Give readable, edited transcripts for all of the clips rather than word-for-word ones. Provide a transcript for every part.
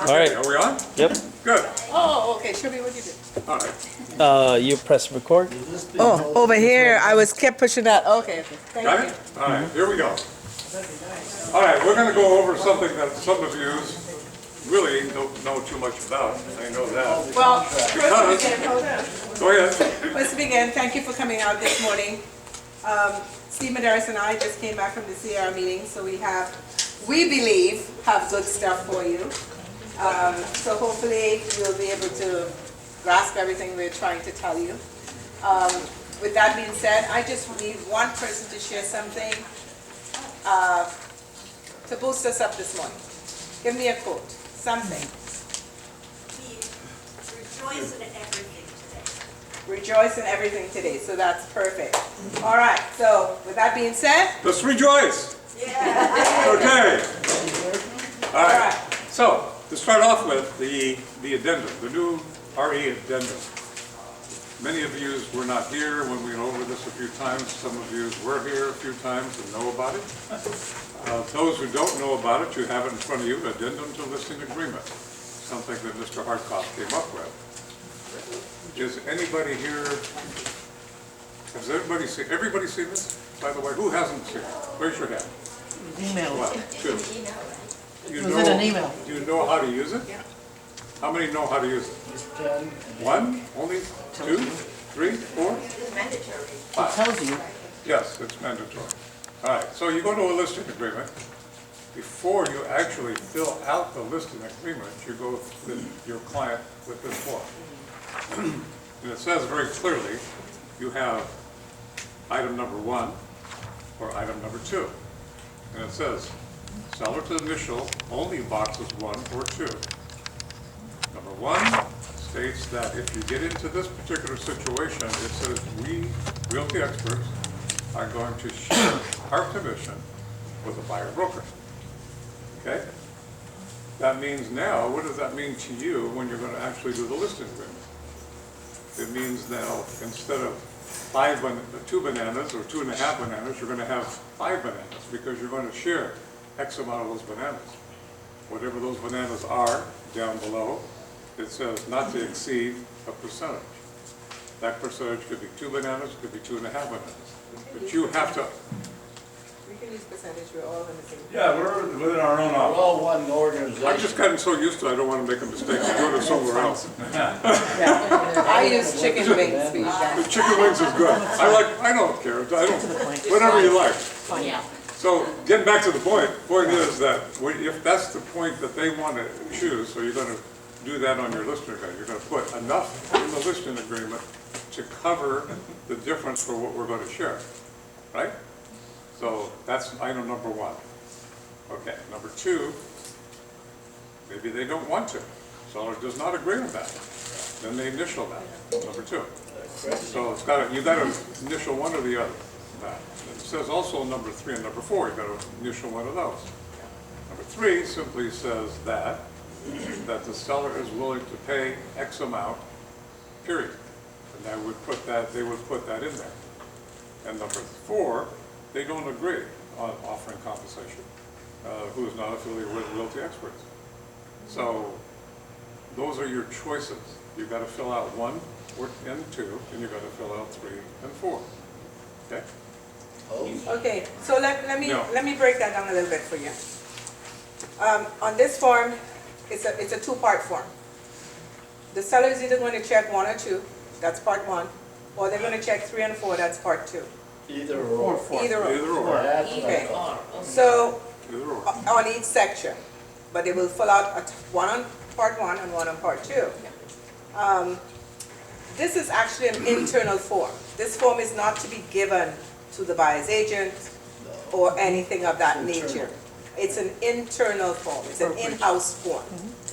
All right. Are we on? Yep. Good. Oh, okay. Show me what you did. All right. You press record. Oh, over here. I was kept pushing that. Okay. Thank Got you. it? All right, here we go. All right, we're going to go over something that some of you really don't know too much about. I know that. Well, first to Because- begin, hold on. Go ahead. First to begin, thank you for coming out this morning. Steve Medeiros and I just came back from the C.A.R. meeting, so we believe, have good stuff for you. So hopefully you'll be able to grasp everything we're trying to tell you. With that being said, I just need one person to share something to boost us up this morning. Give me a quote, something. Rejoice in everything today. Rejoice in everything today, so that's perfect. All right, so with that being said, Let's rejoice. Yeah. Okay. All all right. right. So, to start off with, the addendum, the new RE addendum. Many of you were not here when we went over this a few times. Some of you were here a few times and know about it. Those who don't know about it, you have it in front of you, addendum to listing agreement, something that Mr. Hartkoff came up with. Is anybody here, has everybody seen this? By the way, who hasn't seen it? Raise your hand. Email. Well, two. You Was it an email? Do you know how to use it? Yeah. How many know how to use it? One? Only? Two? Three? Four? Mandatory. It Five? tells you. Yes, it's mandatory. All right, so you go to a listing agreement. Before you actually fill out the listing agreement, you go with your client with this form. And it says very clearly, you have item number 1 or item number 2. And it says, seller to initial only boxes 1 or 2. Number 1 states that if you get into this particular situation, it says we, realty experts, are going to share our commission with a buyer broker. Okay? That means now, what does that mean to you when you're going to actually do the listing agreement? It means now, instead of 2 bananas or 2.5 bananas, you're going to have 5 bananas because you're going to share X amount of those bananas. Whatever those bananas are down below, it says not to exceed a percentage. That percentage could be 2 bananas, could be 2.5 bananas. But you have to, We can use percentage, we're all in the same. yeah, we're within our own We're office. all one organization. I've just gotten so used to it, I don't want to make a mistake. I'm doing it somewhere else. I use chicken wings, please. The chicken wings is good. I don't care. Whatever you like. Yeah. So getting back to the point is that if that's the point that they want to choose, so you're going to do that on your listing agreement. You're going to put enough in the listing agreement to cover the difference for what we're going to share, right? So that's item number 1. Okay, number 2, maybe they don't want to. Seller does not agree with that. Then they initial that, number 2. So you got to initial one or the other. It says also number 3 and number 4, you got to initial one of those. Number 3 simply says that the seller is willing to pay X amount, period. And they would put that in there. And number 4, they don't agree on offering compensation, who is not affiliated with Realty Experts. So those are your choices. You've got to fill out 1 and 2, and you've got to fill out 3 and 4. Okay? Okay, so let me No. let me break that down a little bit for you. On this form, it's a 2-part form. The seller is either going to check 1 or 2, that's part 1, or they're going to check 3 and 4, that's part 2. Either or. Either or. Either or. That's what I Okay. thought. So Either or. on each section, but they will fill out 1 on part 1 and 1 on part 2. This is actually an internal form. This form is not to be given to the buyer's agent or anything of that nature. It's an internal form. It's an in-house form.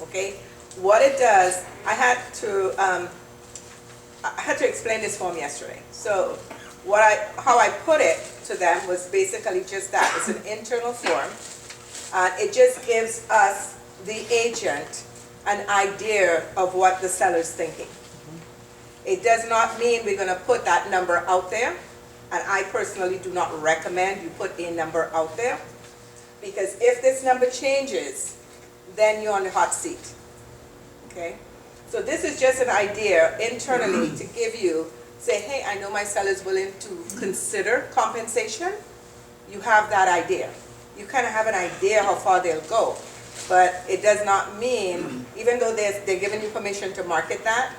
Okay. What it does, I had to explain this form yesterday. So how I put it to them was basically just that. It's an internal form. It just gives us, the agent, an idea of what the seller's thinking. It does not mean we're going to put that number out there, and I personally do not recommend you put a number out there, because if this number changes then you're on the hot seat. Okay? So this is just an idea internally to give you, say, hey, I know my seller is willing to consider compensation. You have that idea. You kind of have an idea how far they'll go. But it does not mean, even though they're giving you permission to market that,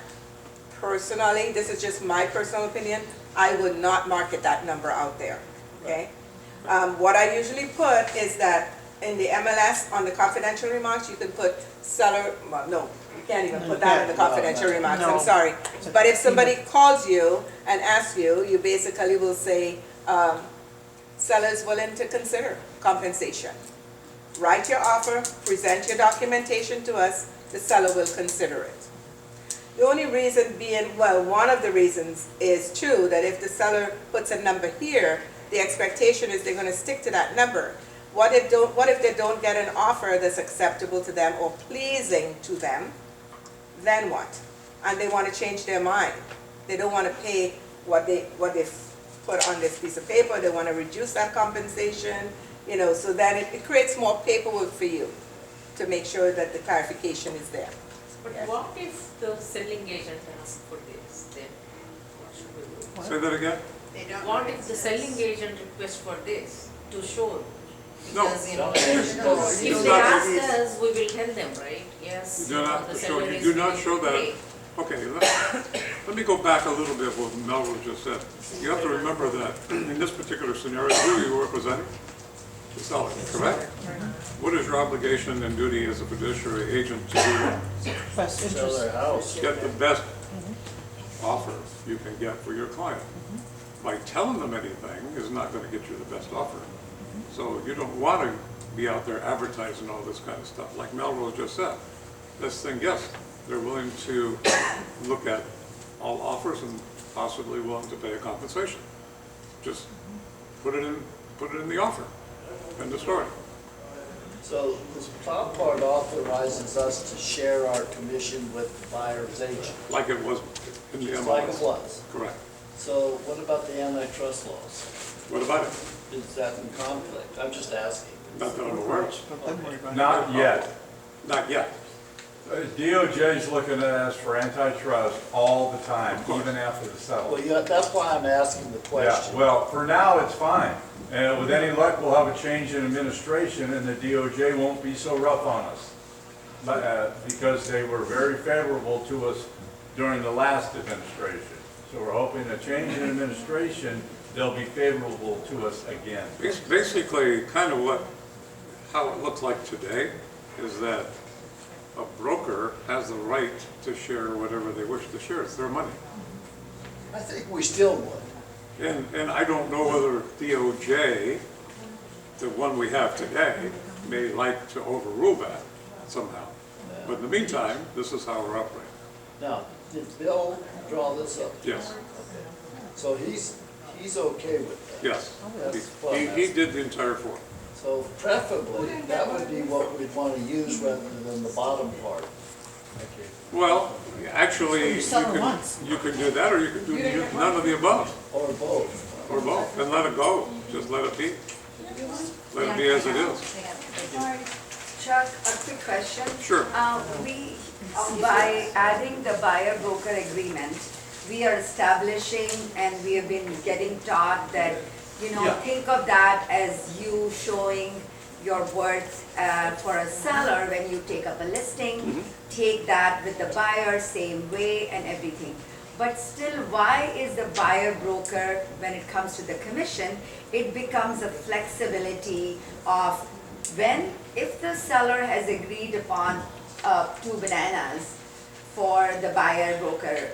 personally, this is just my personal opinion, I would not market that number out there, okay? What I usually put is that in the MLS, on the confidential remarks, you can put seller, well, no, you can't even put that in the confidential remarks, I'm sorry. But if somebody calls you and asks you, you basically will say, seller's willing to consider compensation. Write your offer, present your documentation to us, the seller will consider it. The only reason being, well, one of the reasons is true, that if the seller puts a number here, the expectation is they're going to stick to that number. What if they don't get an offer that's acceptable to them or pleasing to them? Then what? And they want to change their mind. They don't want to pay what they've put on this piece of paper. They want to reduce that compensation, you know, so then it creates more paperwork for you to make sure that the clarification is there. But what if the selling agent asks for this, then what should we do? Say that again? They don't know What it if the exists. selling agent requests for this to show? No. Because, you know, It's if not- they ask us, we will tell them, right? Yes, You do not the show- seller you is do not willing show to that. pay. Okay, let me go back a little bit what Melrose just said. You have to remember that in this particular scenario, who are you representing? The seller, correct? What is your obligation and duty as a fiduciary agent to do? Sell their house. Get the best offer you can get for your client. By telling them anything is not going to get you the best offer. So you don't want to be out there advertising all this kind of stuff. Like Melrose just said, this thing, yes, they're willing to look at all offers and possibly willing to pay a compensation. Just put it in the offer. End of story. So this top part authorizes us to share our commission with the buyer's agent, Like it was in the just like it MLS. was. Correct. So what about the antitrust laws? What about it? Is that in conflict? I'm just asking. Not that I'm aware of. Not yet. Not yet. DOJ's looking at us for antitrust all the time, Of course. even after the Well, settlement. yeah, that's why I'm asking the Yeah, question. well, for now, it's fine. And with any luck, we'll have a change in administration and the DOJ won't be so rough on us. Because they were very favorable to us during the last administration. So we're hoping a change in administration, they'll be favorable to us again. Basically, kind of how it looks like today is that a broker has the right to share whatever they wish to share. It's their money. I think we still would. And I don't know whether DOJ, the one we have today, may like to overrule that somehow. But in the meantime, this is how we're operating. Now, did Bill draw this up? Yes, So he's okay with that? yes. That's what I'm He asking. did the entire form. So preferably, that would be what we'd want to use rather than the bottom part. Well, actually, you can do that, or you can do none of the above, Or both. or both, and let it go. Just let it be. Let it be as it is. Chuck, a quick question. Sure. By adding the buyer broker agreement, we are establishing and we have been getting taught that, you know, Yeah. think of that as you showing your worth for a seller when you take up a listing. Take that with the buyer, same way and everything. But still, why is the buyer broker, when it comes to the commission, it becomes a flexibility of if the seller has agreed upon 2 bananas for the buyer broker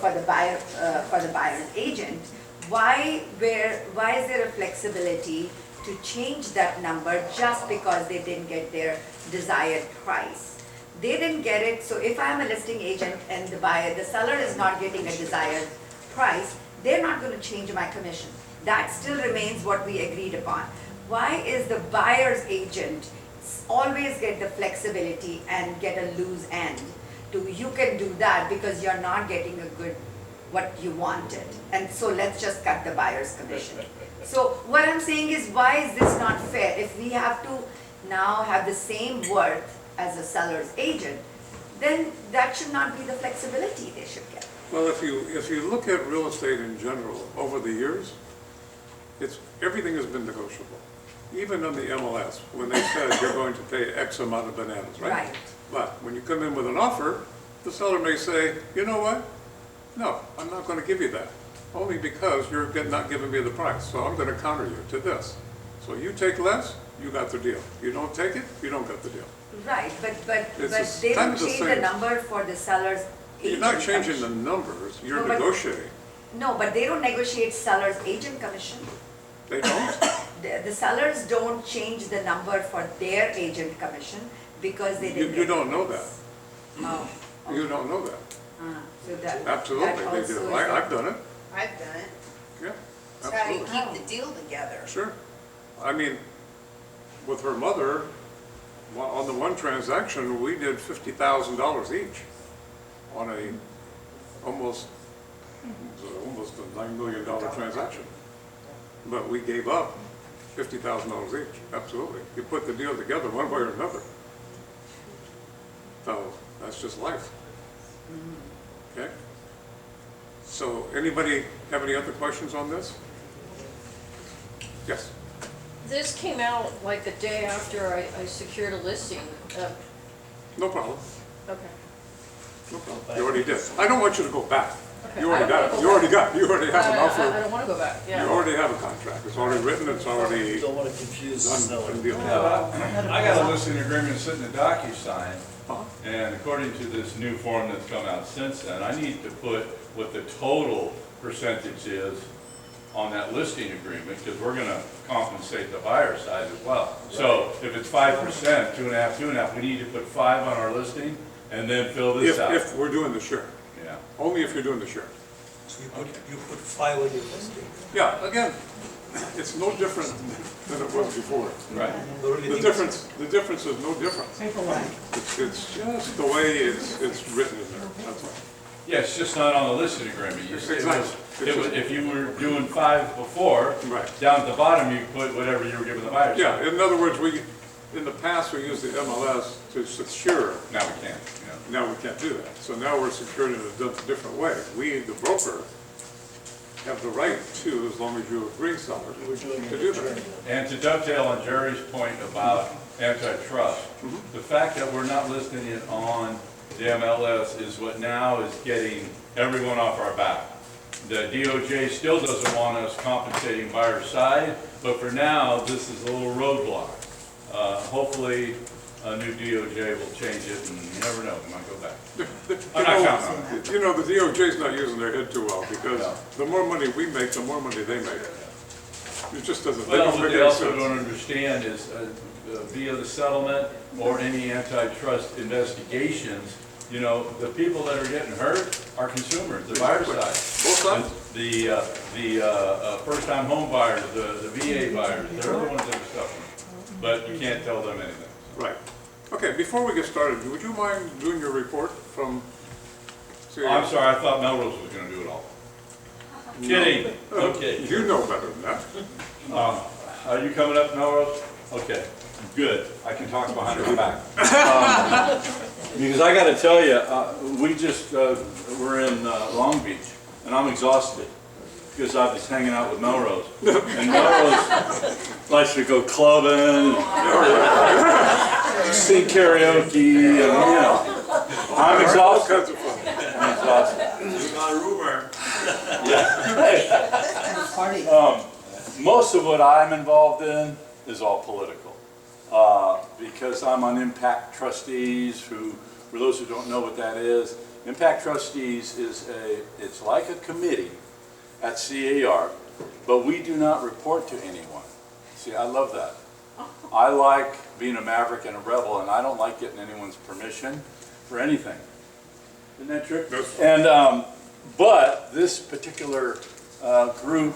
for the buyer's agent, why is there a flexibility to change that number just because they didn't get their desired price? They didn't get it, so if I'm a listing agent and the seller is not getting a desired price, they're not going to change my commission. That still remains what we agreed upon. Why is the buyer's agent always get the flexibility and get a loose end? You can do that because you're not getting what you wanted. And so let's just cut the buyer's commission. So what I'm saying is, why is this not fair? If we have to now have the same worth as a seller's agent, then that should not be the flexibility they should get. Well, if you look at real estate in general, over the years, everything has been negotiable. Even on the MLS, when they said you're going to pay X amount of bananas, right? Right. But when you come in with an offer, the seller may say, you know what? No, I'm not going to give you that. Only because you're not giving me the price, so I'm going to counter you to this. So you take less, you got the deal. You don't take it, you don't get the deal. Right, but It's they kind don't of the change the same. number for the seller's agent You're not changing the commission. numbers, you're No, but- negotiating. No, but they don't negotiate seller's agent commission. They don't? The sellers don't change the number for their agent commission because they didn't. You don't know that. Oh, You don't know that. so that. Absolutely, that they also do. is I've done it, I've done it. yeah, It's how you absolutely. keep the deal together. Sure. I mean, with her mother, on the one transaction, we did $50,000 each on almost a $9 million transaction. But we gave up $50,000 each, absolutely. You put the deal together one way or another. So that's just life. Okay? So anybody have any other questions on this? Yes? This came out like the day after I secured a listing. No problem. Okay. No problem. You already did. I don't want you to go back. Okay, You I already don't got wanna it. go You already have an I offer. don't want to go back, You yeah. already have a contract. It's already written, it's already Don't want to confuse the seller. done deal. I got a listing agreement sitting in DocuSign, Huh? and according to this new form that's come out since then, I need to put what the total percentage is on that listing agreement, because we're gonna compensate the buyer side as well. So if it's 5%, 2.5, we need to put 5 on our listing, and then fill this out. If we're doing the share. Yeah. Only if you're doing the share. So you put 5 on your listing. Yeah, again, it's no different than it was before. Right. The only The thing difference is no different. It's just the way it's written in there, that's all. Yeah, it's just not on the listing agreement. You see, Exactly. if you were doing 5 before, Right. down at the bottom, you put whatever you were giving the buyer side. Yeah, in other words, in the past, we used the MLS to secure. Now we can't, you know. Now we can't do that. So now we're secured in a different way. We, the broker, have the right to, as long as you agree, seller, We're doing to an do attorney. that. And to dovetail on Jerry's point about antitrust, the fact that we're not listing it on the MLS is what now is getting everyone off our back. The DOJ still doesn't want us compensating buyer side, but for now, this is a little roadblock. Hopefully, a new DOJ will change it, and you never know, it might go back. I'm not counting on it. You know, the DOJ's not using their head too well, because the more money we make, the more money they make. It just doesn't, they Well, don't what make they any also sense. don't understand is via the settlement or any antitrust investigations, you know, the people that are getting hurt are consumers, the buyer side. Both sides? The first-time home buyers, the VA buyers, they're the ones that are suffering. But you can't tell them anything. Right. Okay, before we get started, would you mind doing your report from C.A.R.? I'm sorry, I thought Melrose was gonna do it all. Kidding, okay. You know better than that. Are you coming up, Melrose? Okay, good. I can talk behind her back. Because I gotta tell you, we just, we're in Long Beach, and I'm exhausted, because I was hanging out with Melrose. And Melrose likes to go clubbing, and sing karaoke, and, you know. I'm All exhausted. kinds of fun. I'm exhausted. you got a rumor. Most of what I'm involved in is all political. Because I'm on impact trustees who, for those who don't know what that is, impact trustees is it's like a committee at C.A.R., but we do not report to anyone. See, I love that. I like being a maverick and a rebel, and I don't like getting anyone's permission for anything. Isn't that true? And, but this particular group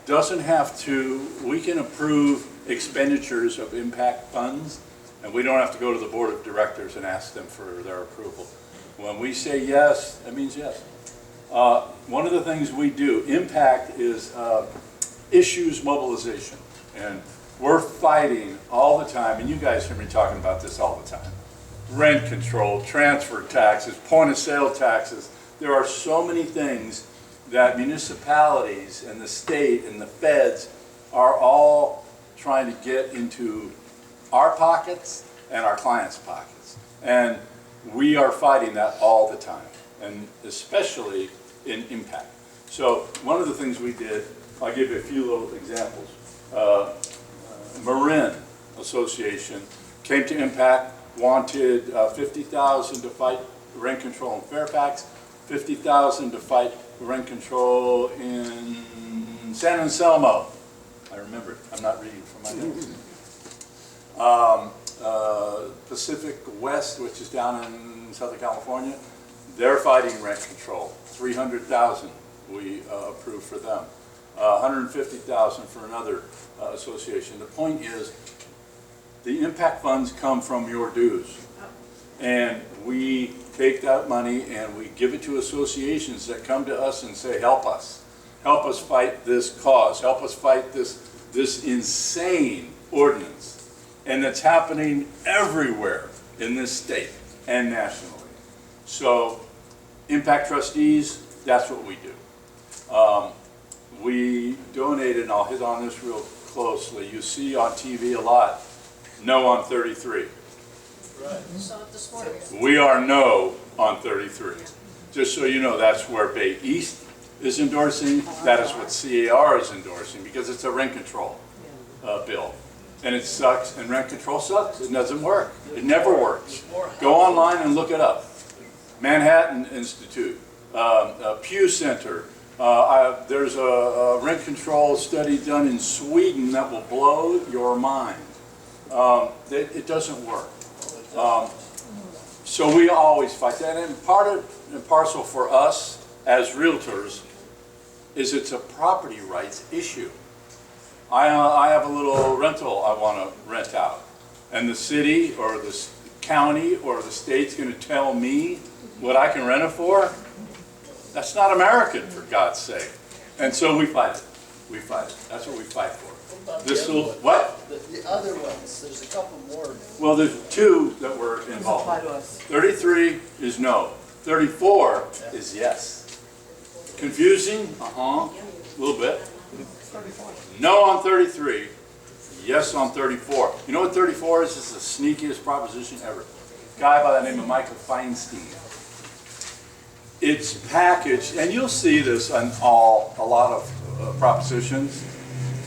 doesn't have to, we can approve expenditures of impact funds, and we don't have to go to the board of directors and ask them for their approval. When we say yes, that means yes. One of the things we do, impact, is issues mobilization. And we're fighting all the time, and you guys hear me talking about this all the time. rent control, transfer taxes, point of sale taxes. There are so many things that municipalities and the state and the feds are all trying to get into our pockets and our clients' pockets. And we are fighting that all the time, and especially in impact. So one of the things we did, I'll give you a few little examples. Marin Association came to Impact, wanted $50,000 to fight rent control in Fairfax, $50,000 to fight rent control in San Anselmo. I remember it. I'm not reading from my notes. Pacific West, which is down in Southern California, they're fighting rent control. $300,000 we approved for them. $150,000 for another association. The point is, the impact funds come from your dues. And we take that money and we give it to associations that come to us and say, help us. Help us fight this cause. Help us fight this insane ordinance. And it's happening everywhere in this state and nationally. So, impact trustees, that's what we do. We donated, and I'll hit on this real closely. You see on TV a lot, no on 33. Right. Saw it this morning. We are no on 33. Just so you know, that's where Bay East is endorsing. That is what C.A.R. is endorsing, because it's a rent control bill. And it sucks, and rent control sucks. It doesn't work. It never works. Go online and look it up. Manhattan Institute, Pew Center. There's a rent control study done in Sweden that will blow your mind. It doesn't work. So we always fight that, and part and parcel for us as realtors is it's a property rights issue. I have a little rental I want to rent out, and the city or the county or the state's going to tell me what I can rent it for? That's not American, for God's sake. And so we fight it. We fight it. That's what we fight for. This will, what? The other ones, there's a couple more. Well, there's two that were involved. 33 is no. 34 is yes. Confusing? A little bit. No on 33, yes on 34. You know what 34 is? It's the sneakiest proposition ever. A guy by the name of Michael Feinstein. It's packaged, and you'll see this on a lot of propositions.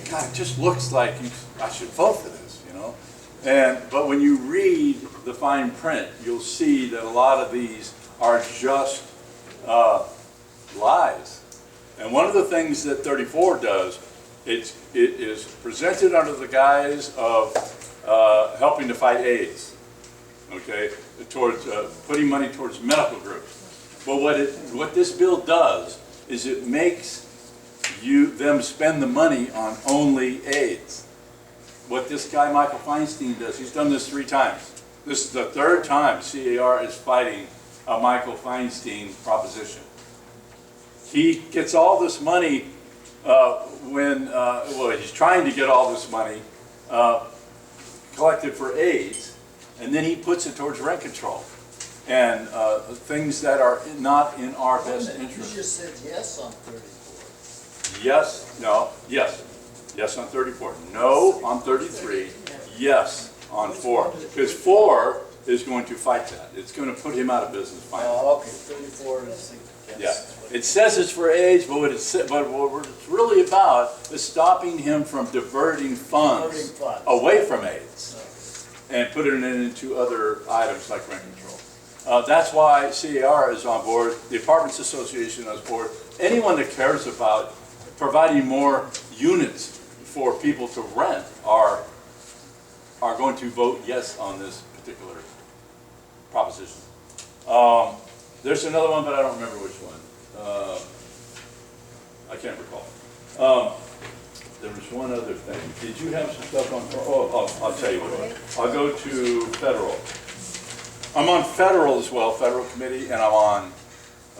God, it just looks like I should vote for this, you know. But when you read the fine print, you'll see that a lot of these are just lies. And one of the things that 34 does, it is presented under the guise of helping to fight AIDS, okay, towards putting money towards medical groups. But what this bill does is it makes them spend the money on only AIDS. What this guy Michael Feinstein does, he's done this 3 times. This is the 3rd time C.A.R. is fighting a Michael Feinstein proposition. He gets all this money he's trying to get all this money collected for AIDS, and then he puts it towards rent control and things that are not in our best interest. You just said yes on 34. Yes, no, yes. Yes on 34. No on 33. Yes on 4. Because 4 is going to fight that. It's going to put him out of business finally. Oh, okay, 34 is Yeah. yes. It says it's for AIDS, but what it's really about is stopping him from diverting funds away from AIDS and putting it into other items like rent control. That's why C.A.R. is on board, the Apartments Association is on board. Anyone that cares about providing more units for people to rent are going to vote yes on this particular proposition. There's another one, but I don't remember which one. I can't recall. There was one other thing. Did you have some stuff on? I'll tell you what. I'll go to federal. I'm on federal as well, federal committee, and I'm on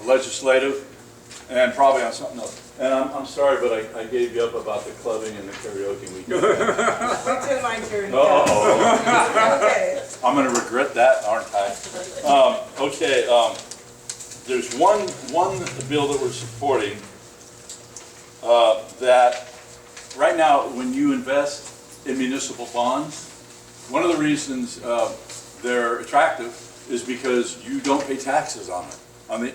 legislative. and probably on something else. And I'm sorry, but I gave you up about the clubbing and the karaoke weekend. Wait till my turn. Uh-oh. Okay. I'm gonna regret that, aren't I? Okay, there's one bill that we're supporting, that right now, when you invest in municipal bonds, one of the reasons they're attractive is because you don't pay taxes on it,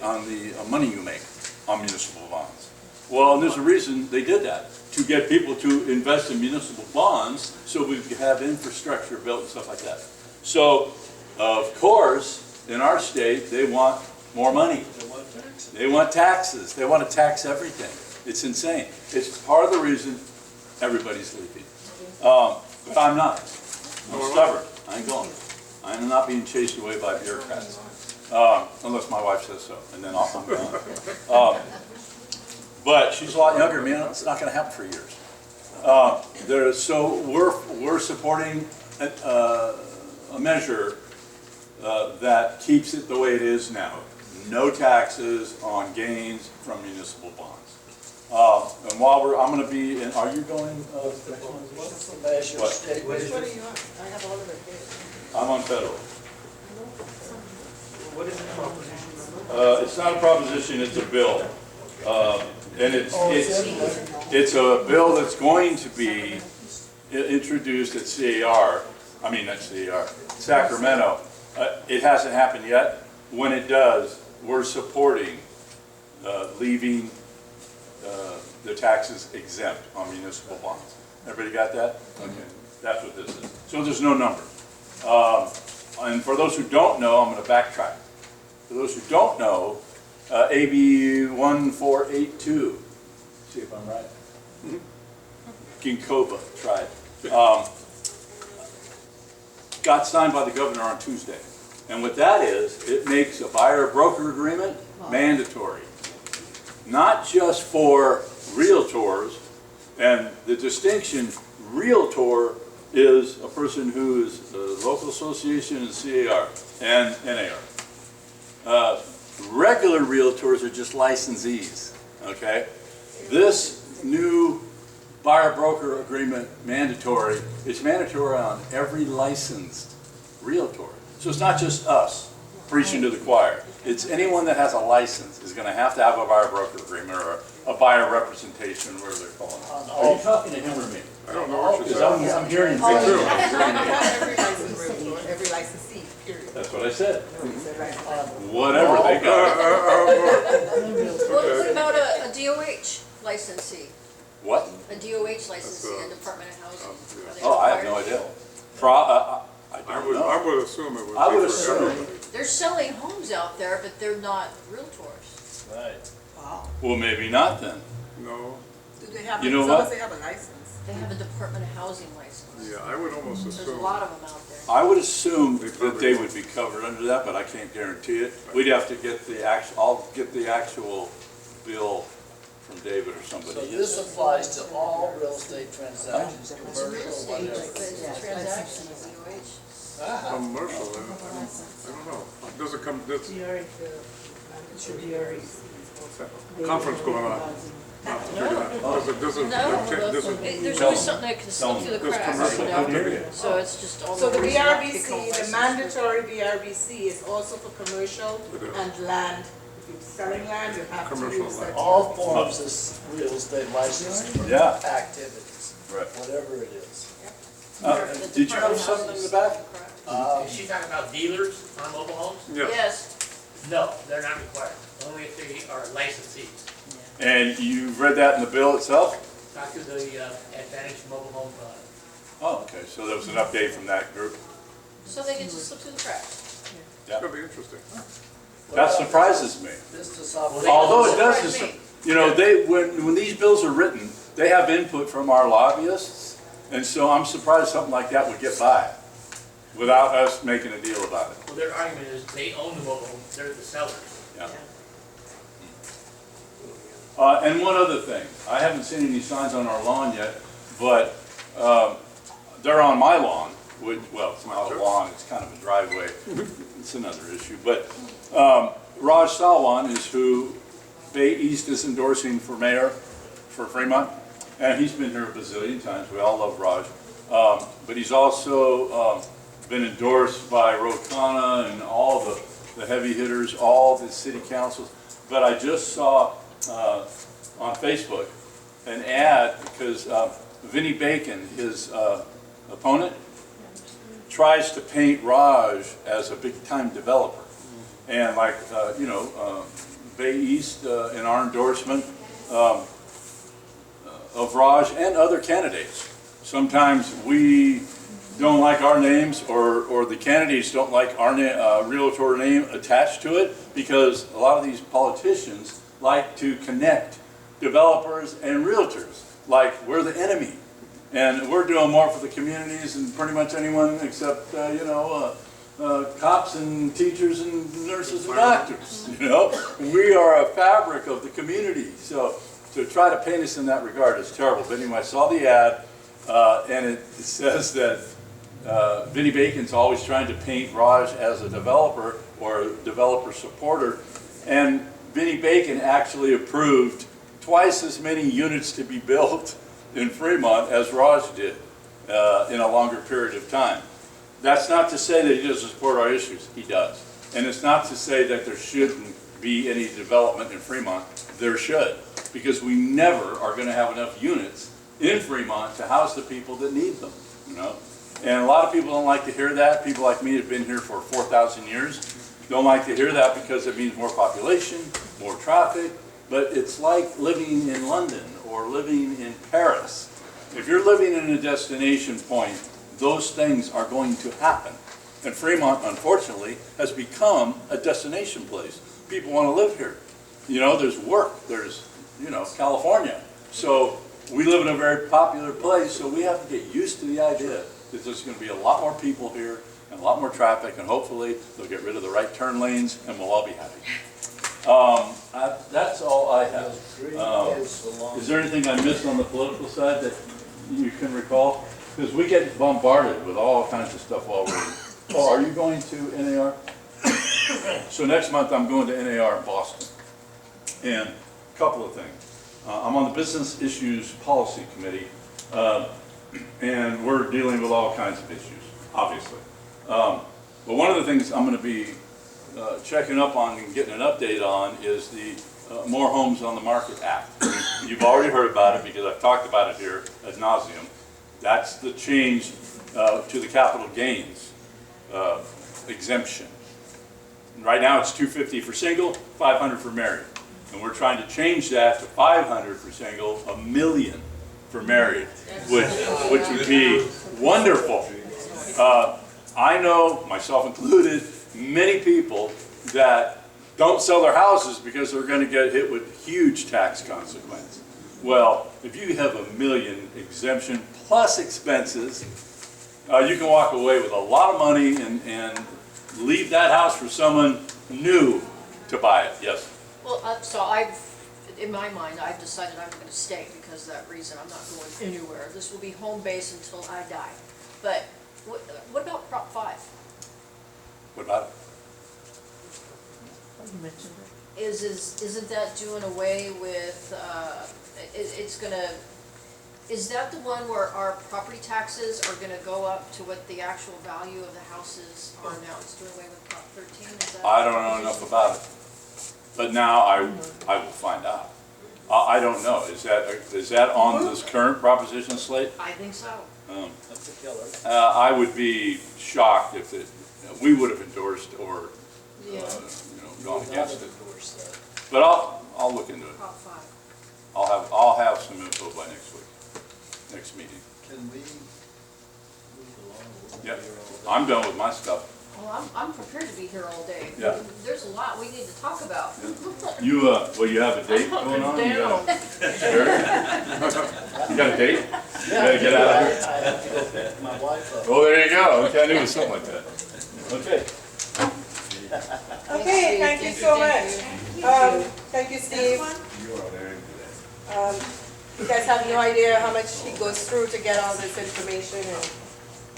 on the money you make on municipal bonds. Well, and there's a reason they did that, to get people to invest in municipal bonds so we could have infrastructure built and stuff like that. So, of course, in our state, they want more money. They want taxes. They want to tax everything. It's insane. It's part of the reason everybody's leaving. But I'm not. I'm stubborn. I ain't going. I'm not being chased away by bureaucrats. Unless my wife says so, and then I'm gone. But she's a lot younger than me, and it's not going to happen for years. So we're supporting a measure that keeps it the way it is now. No taxes on gains from municipal bonds. And while I'm going to be in, are you going? What's the measure, What? state measure? What are you on? I have all of it here. I'm on federal. What is the proposition? It's not a proposition, it's a bill. And it's a bill that's going to be introduced at C.A.R. I mean, not C.A.R., Sacramento. It hasn't happened yet. When it does, we're supporting leaving the taxes exempt on municipal bonds. Everybody got that? Okay, that's what this is. So there's no number. And for those who don't know, I'm going to backtrack. For those who don't know, AB 1482, see if I'm right, Ginkova tribe, got signed by the governor on Tuesday. And what that is, it makes a buyer-broker agreement mandatory. Not just for realtors, and the distinction, realtor is a person who is a local association and C.A.R. and NAR. Regular realtors are just licensees, okay? This new buyer-broker agreement mandatory, it's mandatory on every licensed realtor. So it's not just us preaching to the choir. It's anyone that has a license is going to have a buyer-broker agreement or a buyer representation, whatever they're calling it. Are you talking to him or me? I don't know what you're Because saying. I'm hearing you. Not every licensed realtor, every licensee, period. That's what I said. No, he said right. Whatever, they got it. What about a DOH licensee? What? A DOH licensee, a Department of Housing? Are they Oh, I have no required? idea. I I don't would know. assume it would I would be for assume. everybody. They're selling homes out there, but they're not realtors. Right. Wow. Well, maybe not then. No, Do they have, You know as long what? as they have a license? They have a Department of Housing license. yeah, I would almost There's a assume. lot of them out there. I would assume that they would be covered under that, but I can't guarantee it. We'd have to get I'll get the actual bill from David or So somebody. this applies to all real estate transactions, It's commercial, real estate, whatever. but it's transactions, DOH. Commercial, I don't know. Does it come, this conference going on? Does it, No, there's always something that can slip through the This cracks, commercial you know? company. So it's just all So the reason not to become VRBC, the licensed. mandatory VRBC is also for commercial It is. and land. If you're selling land, you have to Commercial use that. land. All forms of real estate licensing Yeah. activities, Right. whatever it is. Did you have something in the back? Is she talking about dealers on mobile homes? Yes. Yes, No, they're not required, only if they are licensees. And you read that in the bill itself? Talk to the Advantage Mobile Home, Oh, okay, so there was an update from that group. so they can just slip through the cracks. That'd be interesting. That surprises me. This is something. Although it does, Surprise me. you know, when these bills are written, they have input from our lobbyists, and so I'm surprised something like that would get by without us making a deal about it. well, their argument is they own the mobile home, they're the sellers. Yeah. And one other thing, I haven't seen any signs on our lawn yet, but they're on my lawn, which, well, it's not a lawn, it's kind of a driveway. It's another issue, but Raj Salwan is who Bay East is endorsing for mayor for Fremont, and he's been here a bazillion times. We all love Raj. But he's also been endorsed by Rotana and all the heavy hitters, all the city councils. But I just saw on Facebook an ad because Vinnie Bacon, his opponent, tries to paint Raj as a big-time developer. And like, Bay East in our endorsement of Raj and other candidates. Sometimes we don't like our names or the candidates don't like our realtor name attached to it because a lot of these politicians like to connect developers and realtors like we're the enemy. And we're doing more for the communities than pretty much anyone except, cops and teachers and nurses and doctors, We are a fabric of the community. So to try to paint us in that regard is terrible. But anyway, I saw the ad, and it says that Vinnie Bacon's always trying to paint Raj as a developer or a developer supporter. And Vinnie Bacon actually approved twice as many units to be built in Fremont as Raj did in a longer period of time. That's not to say that he doesn't support our issues. He does. And it's not to say that there shouldn't be any development in Fremont. There should, because we never are going to have enough units in Fremont to house the people that need them, And a lot of people don't like to hear that. People like me have been here for 4,000 years. Don't like to hear that because it means more population, more traffic. But it's like living in London or living in Paris. If you're living in a destination point, those things are going to happen. And Fremont, unfortunately, has become a destination place. People want to live here. There's work, there's, California. So we live in a very popular place, so we have to get used to the idea that there's going to be a lot more people here and a lot more traffic, and hopefully they'll get rid of the right turn lanes and we'll all be happy. That's all I have. Is there anything I missed on the political side that you can recall? Because we get bombarded with all kinds of stuff while we're... Oh, are you going to NAR? So next month I'm going to NAR in Boston. And a couple of things. I'm on the Business Issues Policy Committee, and we're dealing with all kinds of issues, obviously. But one of the things I'm going to be checking up on and getting an update on is the More Homes on the Market Act. You've already heard about it because I've talked about it here ad nauseum. That's the change to the capital gains exemption. Right now it's $250 for single, $500 for married. And we're trying to change that to $500 for single, $1 million for married, which would be wonderful. I know, myself included, many people that don't sell their houses because they're going to get hit with huge tax consequences. Well, if you have $1 million exemption plus expenses, you can walk away with a lot of money and leave that house for someone new to buy it. Yes? Well, in my mind, I've decided I'm going to stay because of that reason. I'm not going anywhere. This will be home base until I die. But what about Prop 5? What about it? Isn't that doing away with, is that the one where our property taxes are gonna go up to what the actual value of the houses are now? It's doing away with Prop 13, is that? I don't know enough about it, but now I will find out. I don't know, is that on this current proposition slate? I think so. That's a killer. I would be shocked if we would have endorsed or, gone against it. But I'll look into it. Prop 5. I'll have some info by next week, next meeting. Can we move along? Yep, I'm done with my stuff. Well, I'm prepared to be here all day. Yeah. There's a lot we need to talk about. You, you have a date going on? You got a date? You gotta get out of here? I have to go pick my wife up. Oh, there you go. Okay, I knew it was something like that. Okay. Okay, thank you so much. Thank you, Steve. You guys have no idea how much he goes through to get all this information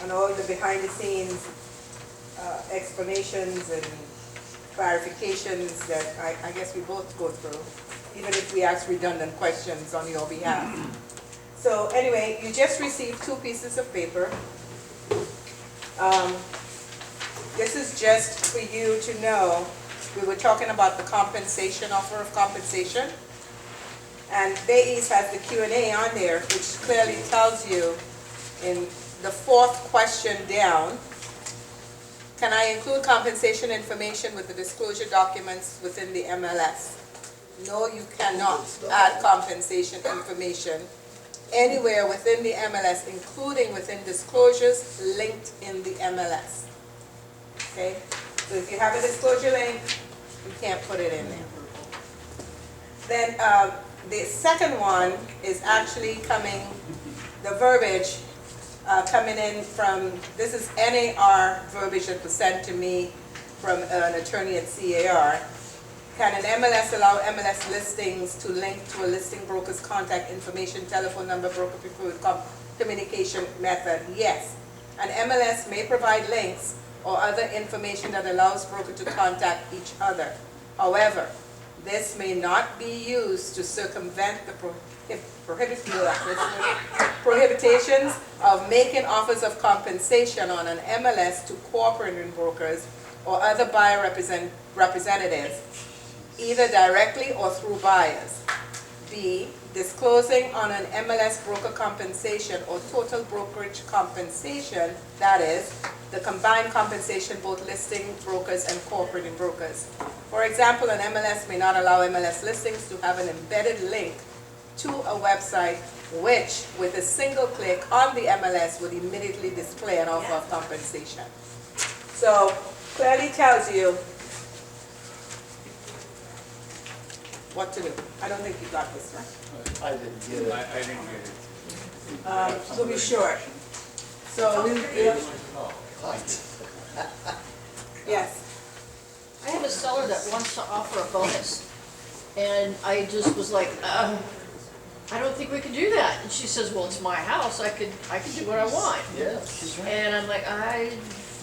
and all the behind the scenes explanations and clarifications that I guess we both go through. even if we ask redundant questions on your behalf. So anyway, you just received 2 pieces of paper. This is just for you to know, we were talking about the compensation, offer of compensation. And Bay East has the Q&A on there, which clearly tells you in the 4th question down, can I include compensation information with the disclosure documents within the MLS? No, you cannot add compensation information anywhere within the MLS, including within disclosures linked in the MLS. Okay? So if you have a disclosure link, you can't put it in there. Then the second one is actually coming, the verbiage coming in from, this is NAR verbiage that was sent to me from an attorney at C.A.R. Can an MLS allow MLS listings to link to a listing broker's contact information, telephone number, broker preferred communication method? Yes. An MLS may provide links or other information that allows broker to contact each other. However, this may not be used to circumvent the prohibitions of making offers of compensation on an MLS to cooperating brokers or other buyer representatives, either directly or through buyers. B, disclosing on an MLS broker compensation or total brokerage compensation, that is, the combined compensation both listing brokers and cooperating brokers. For example, an MLS may not allow MLS listings to have an embedded link to a website which, with a single click on the MLS, would immediately display an offer of compensation. So, clearly tells you what to do. I don't think you got this, right? I didn't get it. I didn't get it. So be short. So, yes. I have a seller that wants to offer a bonus, and I just was like, I don't think we can do that. And she says, well, it's my house, I can do what I want. Yes. And I'm like, I'm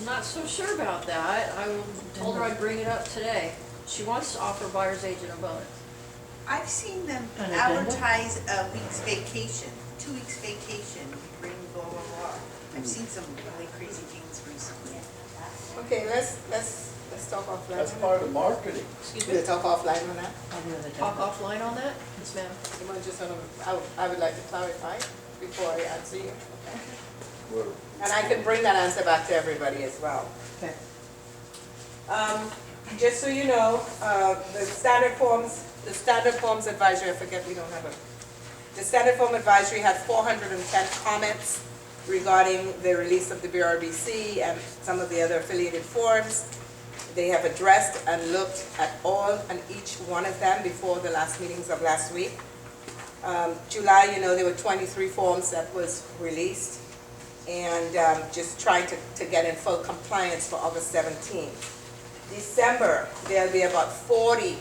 not so sure about that. I told her I'd bring it up today. She wants to offer buyer's agent a bonus. I've seen them advertise a week's vacation, 2 weeks vacation, bring blah, blah, blah. I've seen some really crazy things recently. Okay, let's talk offline. That's part of marketing. Excuse We'll me? talk offline on that. Talk offline on that? Yes, ma'am. You want just, I would like to clarify before I answer you. We're- And I can bring that answer back to everybody as well. Okay. Just so you know, the standard forms advisory, I forget we don't have the standard form advisory had 410 comments regarding the release of the BRBC and some of the other affiliated forms. They have addressed and looked at all and each one of them before the last meetings of last week. July, you know, there were 23 forms that was released, and just trying to get in full compliance for August 17th. December, there'll be about 40,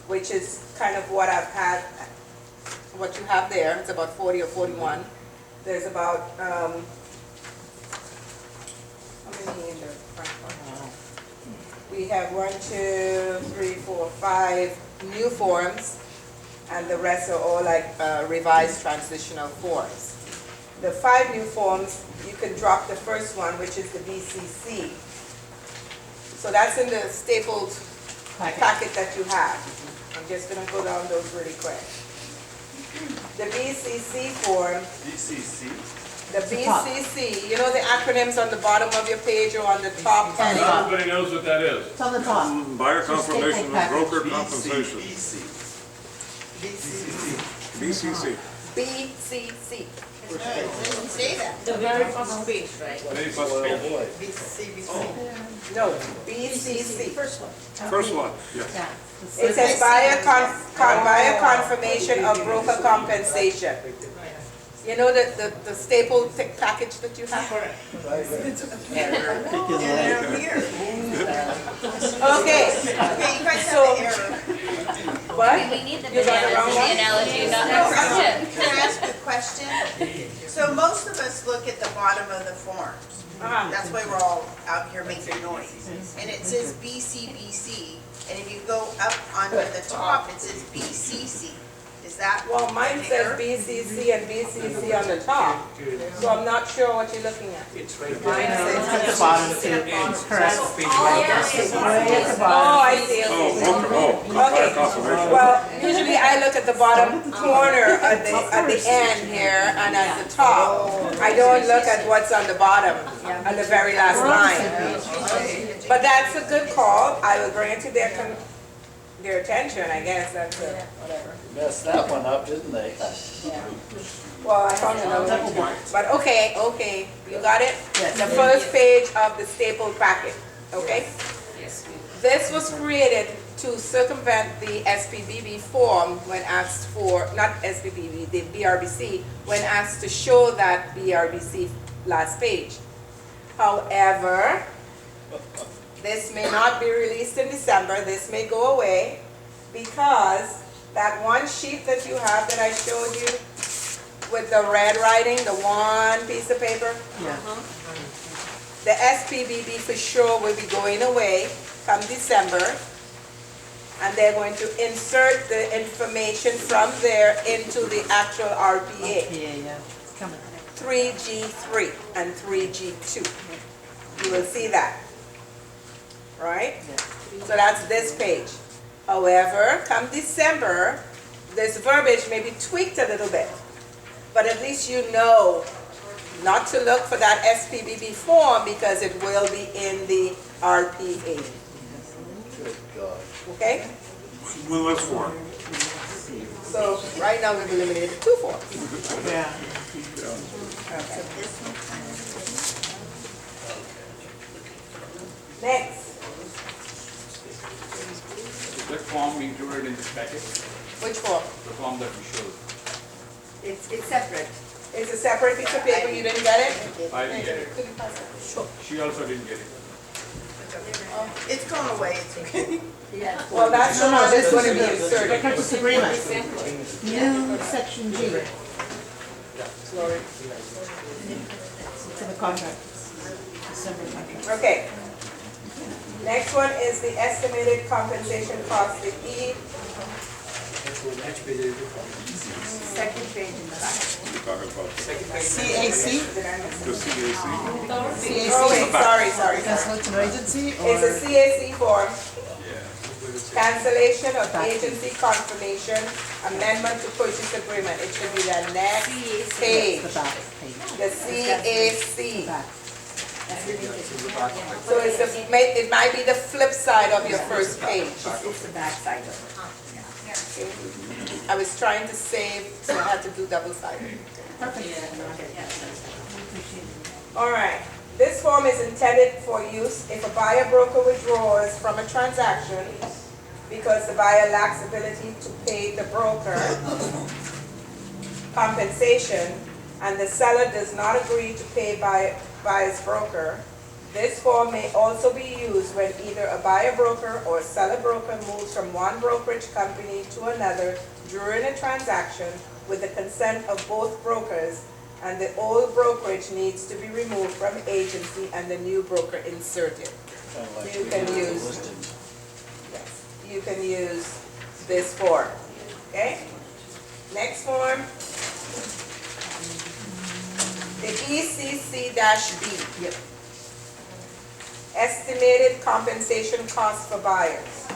which is kind of what I've had, what you have there. It's about 40 or 41. There's about, how many in the front one? We have 1, 2, 3, 4, 5 new forms, and the rest are all like revised transitional forms. The 5 new forms, you can drop the first one, which is the BCC. So that's in the stapled packet that you have. I'm just going to go down those really quick. The BCC form. DCC? The BCC, you know the acronyms on the bottom of your page or on the top heading? Not everybody knows what that is. It's on the top. Buyer confirmation and broker compensation. BCC. Doesn't say that. The very first page, right? No, BCC. First one. First one, yes. Yeah. It says buyer confirmation of broker compensation. You know the staple package that you have? And they're here. Okay, Okay, you guys So- have the error. what? We need the You got the wrong one? analogy, not No, the can I ask a question? question. So most of us look at the bottom of the forms. That's why we're all out here making noise. And it says BCBC, and if you go up onto the top, it says BCC. Is that? Well, mine an says error? BCC and BCC on the top, so I'm not sure what you're looking at. It's right Mine there. says It's correct. Oh, I see. Fire conservation. Well, usually I look at the bottom corner at the end here and at the top. I don't look at what's on the bottom, at the very last line. But that's a good call. I will bring it to their attention, I guess, that's it, whatever. Messed that one up, didn't they? Well, I found another one. But okay, you got it? The first page of the stapled packet, okay? Yes, we This was created to circumvent the SPBB form when asked for, not SPBB, the BRBC, when asked to show that BRBC last page. However, this may not be released in December, this may go away, because that one sheet that you have that I showed you with the red writing, the one piece of paper, the SPBB for sure will be going away come December, and they're going to insert the information from there into the actual RPA. 3G3 and 3G2. You will see that, right? So that's this page. However, come December, this verbiage may be tweaked a little bit, but at least you know not to look for that SPBB form because it will be in the RPA. Good God. Okay? One less form. So right now we've eliminated 2 forms. Next. Is that form included in this packet? Which form? The form that we showed? It's separate. It's a separate piece of paper, you didn't get it? I didn't get it. Could you pass it? Sure. She also didn't get it. It's gone away, it's okay. Well, that's the one that's going to be inserted. Purchase agreement, new section G. To the contract. December contract. Okay. Next one is the estimated compensation cost, the E. Second page in the back. You're talking about CAC? Did I miss it? the CAC. Oh, wait, sorry. That's an agency or? It's a CAC form. Cancellation of agency confirmation, amendment to purchase agreement. It should be the next page. The back page. The CAC. Back. So it might be the flip side of your first page. It's the back side of it. I was trying to save, so I had to do double-sided. All right. This form is intended for use if a buyer broker withdraws from a transaction because the buyer lacks ability to pay the broker compensation and the seller does not agree to pay buyer's broker. This form may also be used when either a buyer broker or a seller broker moves from one brokerage company to another during a transaction with the consent of both brokers, and the old brokerage needs to be removed from agency and the new broker inserted. You can use, yes, you can use this form, okay? Next form, the ECC-B. Estimated compensation costs for buyers.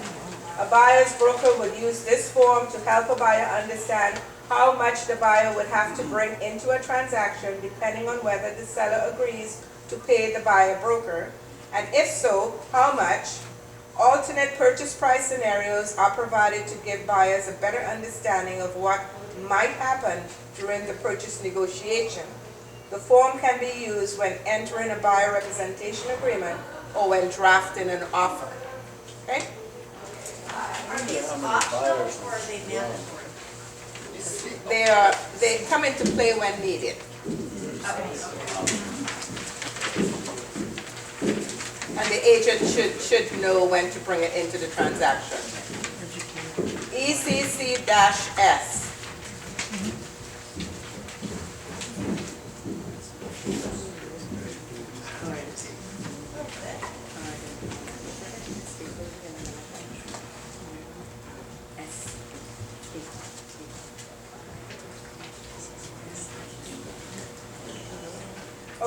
A buyer's broker would use this form to help a buyer understand how much the buyer would have to bring into a transaction depending on whether the seller agrees to pay the buyer broker, and if so, how much. Alternate purchase price scenarios are provided to give buyers a better understanding of what might happen during the purchase negotiation. The form can be used when entering a buyer representation agreement or when drafting an offer. Okay? Are these optional or are they mandatory? They come into play when needed. And the agent should know when to bring it into the transaction. ECC-S.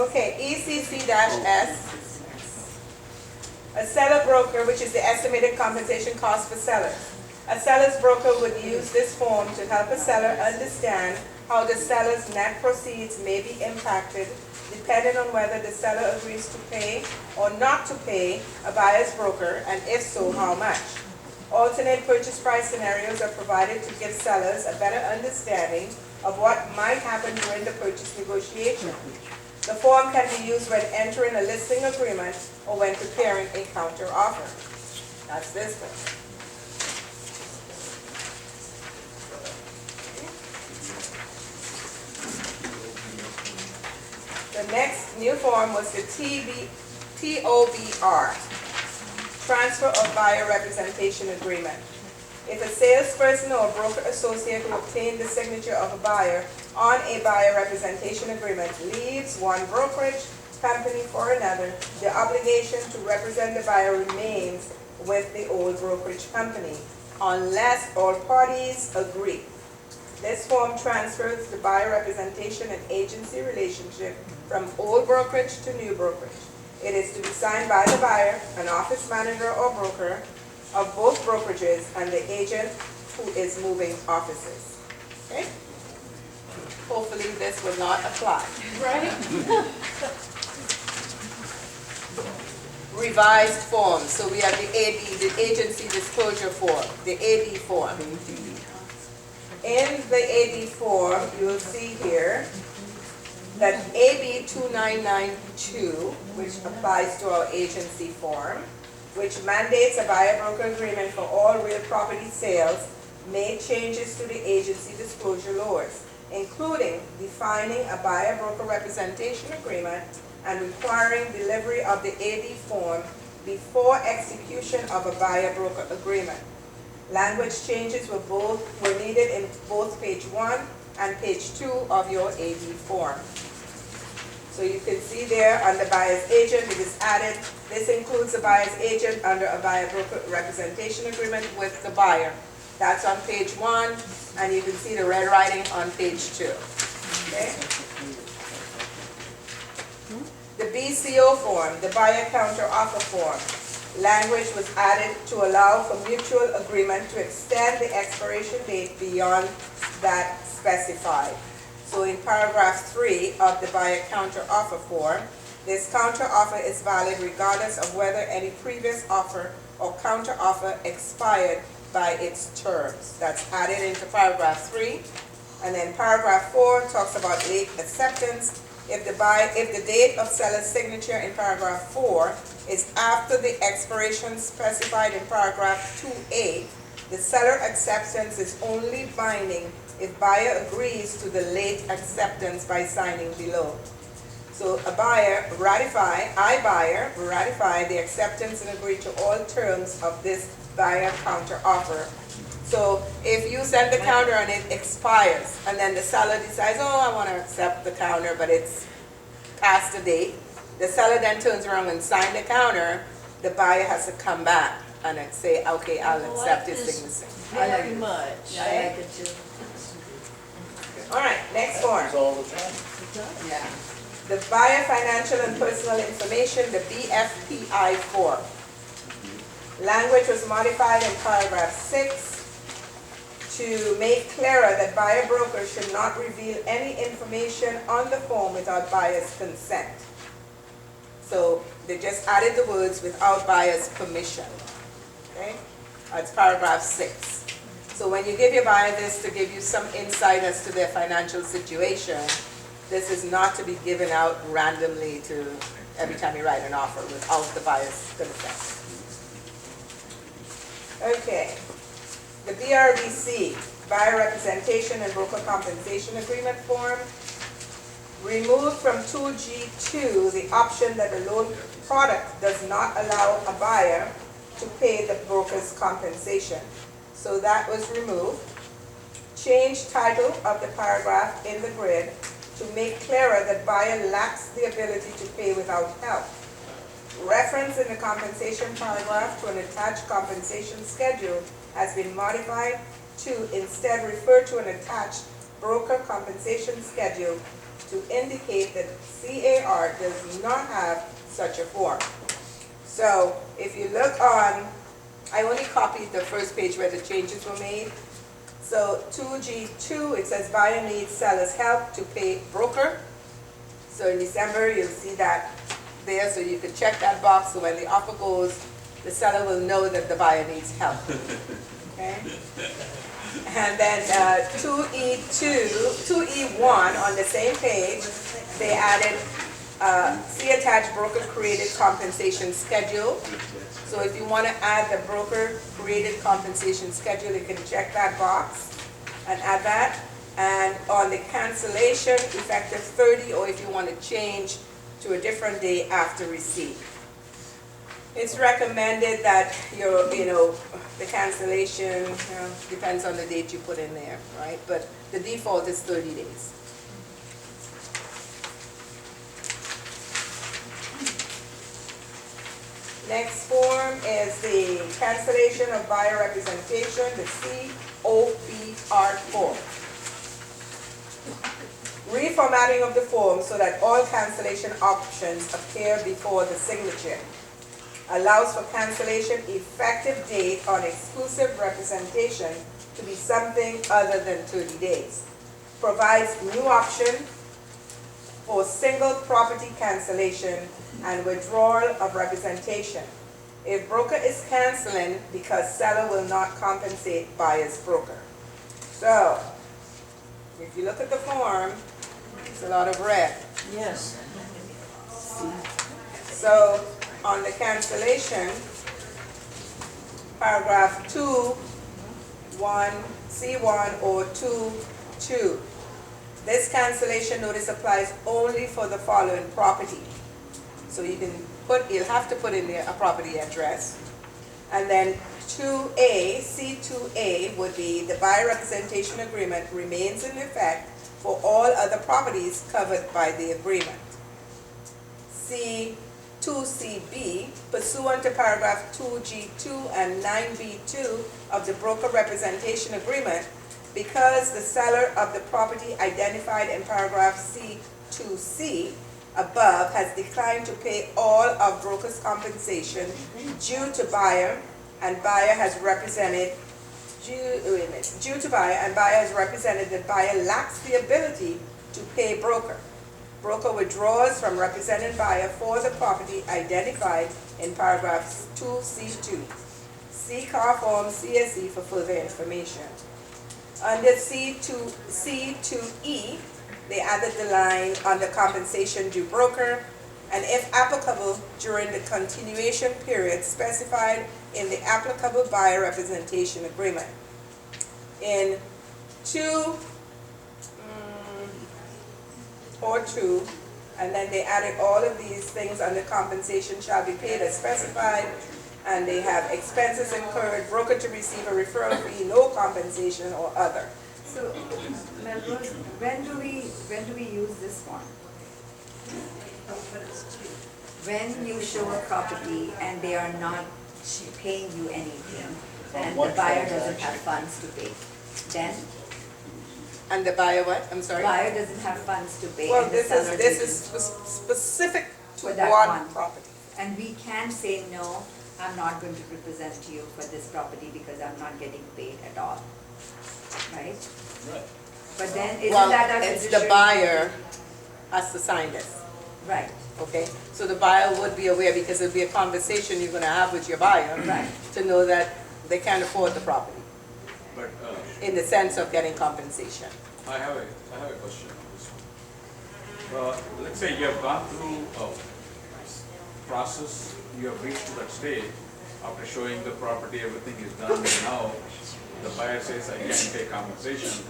Okay, ECC-S. A seller broker, which is the estimated compensation cost for sellers. A seller's broker would use this form to help a seller understand how the seller's net proceeds may be impacted depending on whether the seller agrees to pay or not to pay a buyer's broker, and if so, how much. Alternate purchase price scenarios are provided to give sellers a better understanding of what might happen during the purchase negotiation. The form can be used when entering a listing agreement or when preparing a counter offer. That's this one. The next new form was the TOBR, Transfer of Buyer Representation Agreement. If a salesperson or a broker associate who obtained the signature of a buyer on a buyer representation agreement leaves one brokerage company for another, the obligation to represent the buyer remains with the old brokerage company unless all parties agree. This form transfers the buyer representation and agency relationship from old brokerage to new brokerage. It is to be signed by the buyer, an office manager or broker of both brokerages, and the agent who is moving offices. Okay? Hopefully this will not apply. Right? Revised forms. So we have the AD, the agency disclosure form, the AD form. In the AD form, you will see here that AB 2992, which applies to our agency form, which mandates a buyer-broker agreement for all real property sales, made changes to the agency disclosure laws, including defining a buyer-broker representation agreement and requiring delivery of the AD form before execution of a buyer-broker agreement. Language changes were needed in both page 1 and page 2 of your AD form. So you can see there under buyer's agent, it is added. This includes the buyer's agent under a buyer-broker representation agreement with the buyer. That's on page 1, and you can see the red writing on page 2. Okay? The BCO form, the buyer counter offer form. Language was added to allow for mutual agreement to extend the expiration date beyond that specified. So in paragraph 3 of the buyer counter offer form, this counter offer is valid regardless of whether any previous offer or counter offer expired by its terms. That's added into paragraph 3. And then paragraph 4 talks about late acceptance. If the date of seller's signature in paragraph 4 is after the expiration specified in paragraph 2A, the seller acceptance is only binding if buyer agrees to the late acceptance by signing below. So a buyer ratify the acceptance and agree to all terms of this buyer counter offer. So if you send the counter and it expires, and then the seller decides, oh, I want to accept the counter, but it's past the date, the seller then turns around and signs the counter, the buyer has to come back and say, okay, I'll accept his signature. Very much. I like it too. All right, next form. Happens all the time. Yeah. The buyer financial and personal information, the BFPI form. Language was modified in paragraph 6 to make clearer that buyer brokers should not reveal any information on the form without buyer's consent. So they just added the words without buyer's permission. Okay? That's paragraph 6. So when you give your buyer this to give you some insight as to their financial situation, this is not to be given out randomly to every time you write an offer without the buyer's consent. Okay. The BRBC, Buyer Representation and Broker Compensation Agreement form, removed from 2G2 the option that the loan product does not allow a buyer to pay the broker's compensation. So that was removed. Change title of the paragraph in the grid to make clearer that buyer lacks the ability to pay without help. Reference in the compensation paragraph to an attached compensation schedule has been modified to instead refer to an attached broker compensation schedule to indicate that C.A.R. does not have such a form. So if you look on, I only copied the first page where the changes were made. So 2G2, it says buyer needs seller's help to pay broker. So in December, you'll see that there, so you can check that box, so when the offer goes, the seller will know that the buyer needs help. Okay? And then 2E1 on the same page, they added see attached broker created compensation schedule. So if you want to add the broker created compensation schedule, you can check that box and add that. And on the cancellation, effective 30, or if you want to change to a different day after receipt. It's recommended that the cancellation depends on the date you put in there, right? But the default is 30 days. Next form is the cancellation of buyer representation, the C.O.B.R. form. Reformatting of the form so that all cancellation options appear before the signature. Allows for cancellation effective date on exclusive representation to be something other than 30 days. Provides new option for single property cancellation and withdrawal of representation. If broker is canceling because seller will not compensate buyer's broker. So, if you look at the form, it's a lot of red. Yes. So, on the cancellation, paragraph 2, 1, C1 or 2, 2. This cancellation notice applies only for the following property. So you'll have to put in there a property address. And then 2A, C2A would be the buyer representation agreement remains in effect for all other properties covered by the agreement. C2CB, pursuant to paragraph 2G2 and 9B2 of the broker representation agreement, because the seller of the property identified in paragraph C2C above has declined to pay all of broker's compensation due to buyer and buyer has represented that buyer lacks the ability to pay broker. Broker withdraws from represented buyer for the property identified in paragraph 2C2. See C.A.R. form CSE for further information. Under C2E, they added the line under compensation due broker, and if applicable, during the continuation period specified in the applicable buyer representation agreement. In 2, and then they added all of these things under compensation shall be paid as specified, and they have expenses incurred, broker to receive a referral fee, no compensation or other. So, Melrose, when do we use this form? When you show a property and they are not paying you anything, and the buyer doesn't have funds to pay, then? And the buyer what? I'm sorry? Buyer doesn't have funds to pay. Well, and the seller this is doesn't. specific to For that one one. property. And we can say, no, I'm not going to represent you for this property because I'm not getting paid at all, right? Right. But then, isn't Well, that our it's the fiduciary buyer has to sign this, duty? Right, okay? So the buyer would be aware, because it'll be a conversation you're gonna have with your buyer right. to know that they can't afford the property, But in the sense of getting compensation. I have a question on this one. Let's say you have gone through a process, you have reached to that stage, after showing the property, everything is done, and now the buyer says, I can't pay compensation,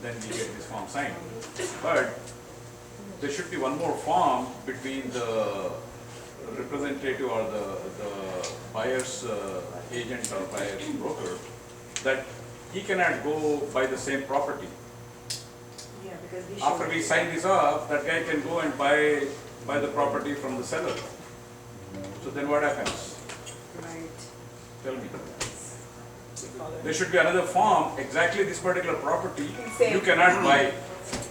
then we get this form signed. But there should be one more form between the representative or the buyer's agent or buyer's broker, that he cannot go buy the same property. Yeah, because we should. After we sign this off, that guy can go and buy the property from the seller. So then what happens? Right. Tell me. There should be another form, exactly this particular property, you cannot buy.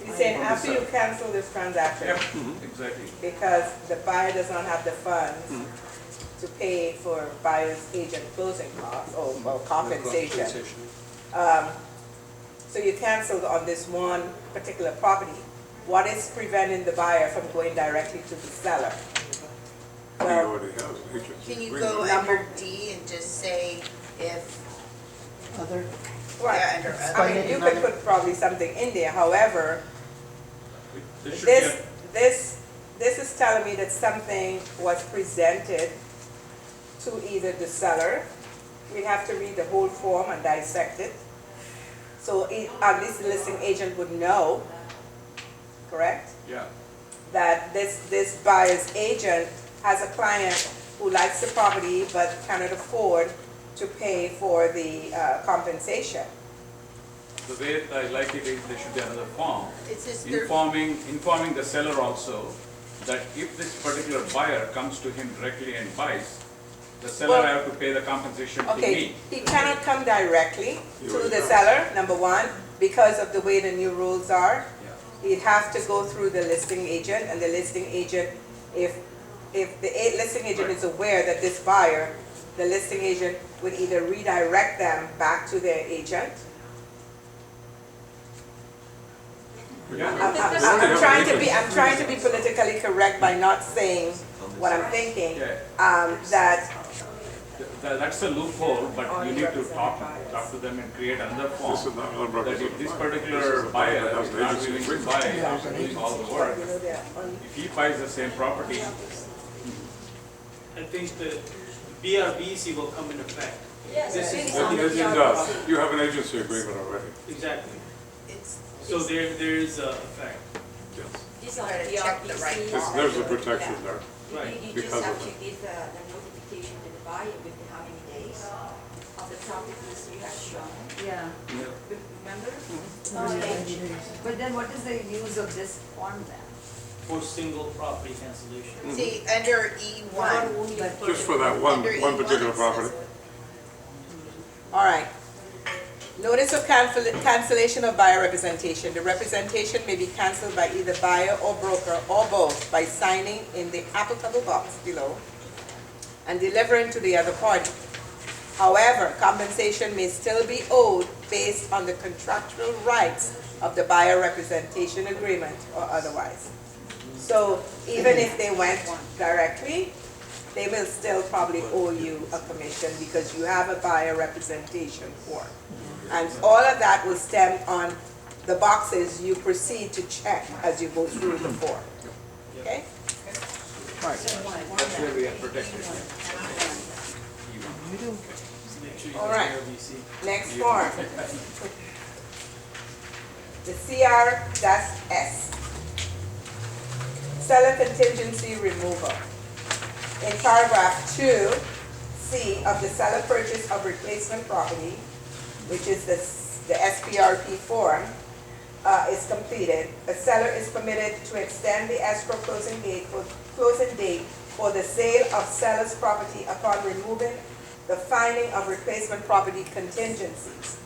He's He's saying after you cancel this transaction, Yep, exactly. because the buyer does not have the funds to pay for buyer's agent closing costs or compensation. So you canceled on this one particular property. What is preventing the buyer from going directly to the seller? He already has an agency Can you agreement. go under D and just say if, Other, yeah, under I other? mean, you could put probably something in there, however, There should be this is telling me that something was presented to either the seller. We'd have to read the whole form and dissect it. So at least the listing agent would know, correct? yeah. That this buyer's agent has a client who likes the property but cannot afford to pay for the compensation. The way I like it is there should be another form, It says informing the seller also that if this particular buyer comes to him directly and buys, the seller Well, have to pay the compensation to Okay, me. he cannot come directly to already the has. seller, number one, because of the way the new rules are. Yeah. He'd have to go through the listing agent, and the listing agent, if the listing agent is aware that this buyer, the listing agent would either redirect them back to their agent. Yeah. I'm trying to be politically correct by not saying what I'm thinking, Yeah. that, That's a loophole, but you need to talk to them and create another form. This is not That unrepresented if this buyer. This particular is a buyer buyer that has is an not agency willing to agreement. buy after doing all the work, you know, they're on. if he buys the same property, I think the BRBC will come into effect. Yes, This it is- is on the It does. You have an agency agreement already. Exactly. It's, So there is a effect. Yes. It's on Gotta the check the right RPC. box. There's a protection there. Right. You because just have of to it. give the notification to the buyer within how many days of the properties you have shown. Yeah, Remember? but then what is the use of this form then? For single property cancellation. see, under E1, Just for that one under E1 particular it says property. All right. Notice of cancellation of buyer representation. The representation may be canceled by either buyer or broker or both by signing in the applicable box below and delivering to the other party. However, compensation may still be owed based on the contractual rights of the buyer representation agreement or otherwise. So even if they went directly, they will still probably owe you a commission because you have a buyer representation form. And all of that will stem on the boxes you proceed to check as you go through the form. Okay? that's where we are protected. Make sure you All have right. BRBC. Next form. The C.A.R.S. Seller contingency removal. In paragraph 2C of the seller purchase of replacement property, which is the SPRP form, is completed, a seller is permitted to extend the escrow closing date for the sale of seller's property upon removing the finding of replacement property contingencies.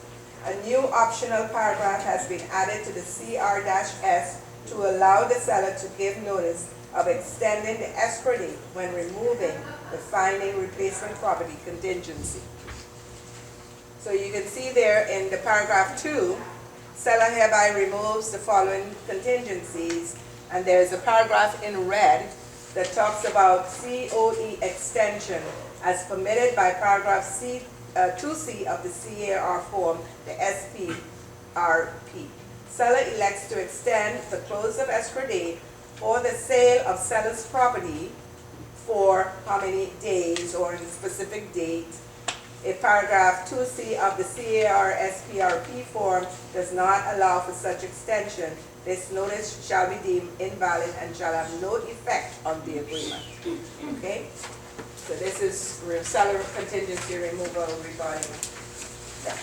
A new optional paragraph has been added to the C.R.S. to allow the seller to give notice of extending the escrow date when removing the finding replacement property contingency. So you can see there in the paragraph 2, seller hereby removes the following contingencies, and there's a paragraph in red that talks about COE extension as permitted by paragraph 2C of the C.A.R. form, the SPRP. Seller elects to extend the close of escrow date for the sale of seller's property for how many days or a specific date. If paragraph 2C of the C.A.R. SPRP form does not allow for such extension, this notice shall be deemed invalid and shall have no effect on the agreement. Okay? So this is seller contingency removal regarding that.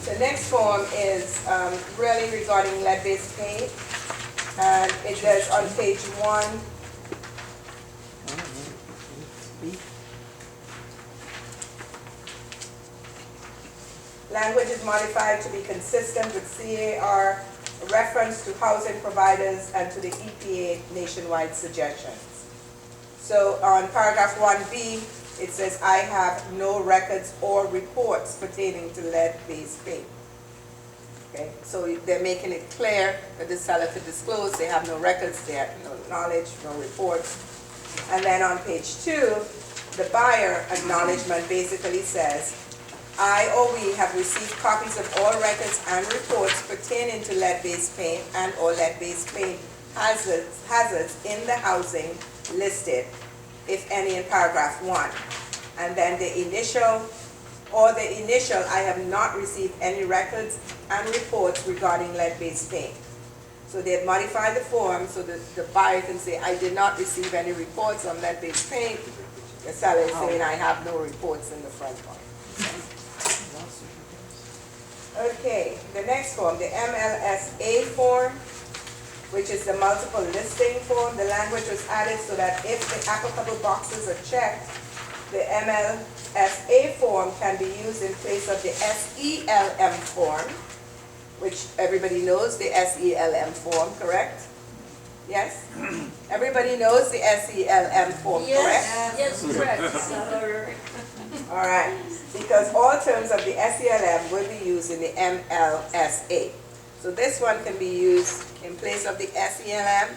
The next form is really regarding lead-based paint, and it does on page 1. Language is modified to be consistent with C.A.R. reference to housing providers and to the EPA nationwide suggestions. So on paragraph 1B, it says, I have no records or reports pertaining to lead-based paint. Okay, so they're making it clear that the seller could disclose, they have no records, they have no knowledge, no reports. And then on page 2, the buyer acknowledgement basically says, I or we have received copies of all records and reports pertaining to lead-based paint and or lead-based paint hazards in the housing listed, if any, in paragraph 1. And then the initial, I have not received any records and reports regarding lead-based paint. So they had modified the form so that the buyer can say, I did not receive any reports on lead-based paint. The seller is saying, I have no reports in the front part. Okay, the next form, the MLSA form, which is the multiple listing form. The language was added so that if the applicable boxes are checked, the MLSA form can be used in place of the SELM form, which everybody knows the SELM form, correct? Yes? Everybody knows the SELM form, correct? Yes, correct. All right, because all terms of the SELM will be used in the MLSA. So this one can be used in place of the SELM,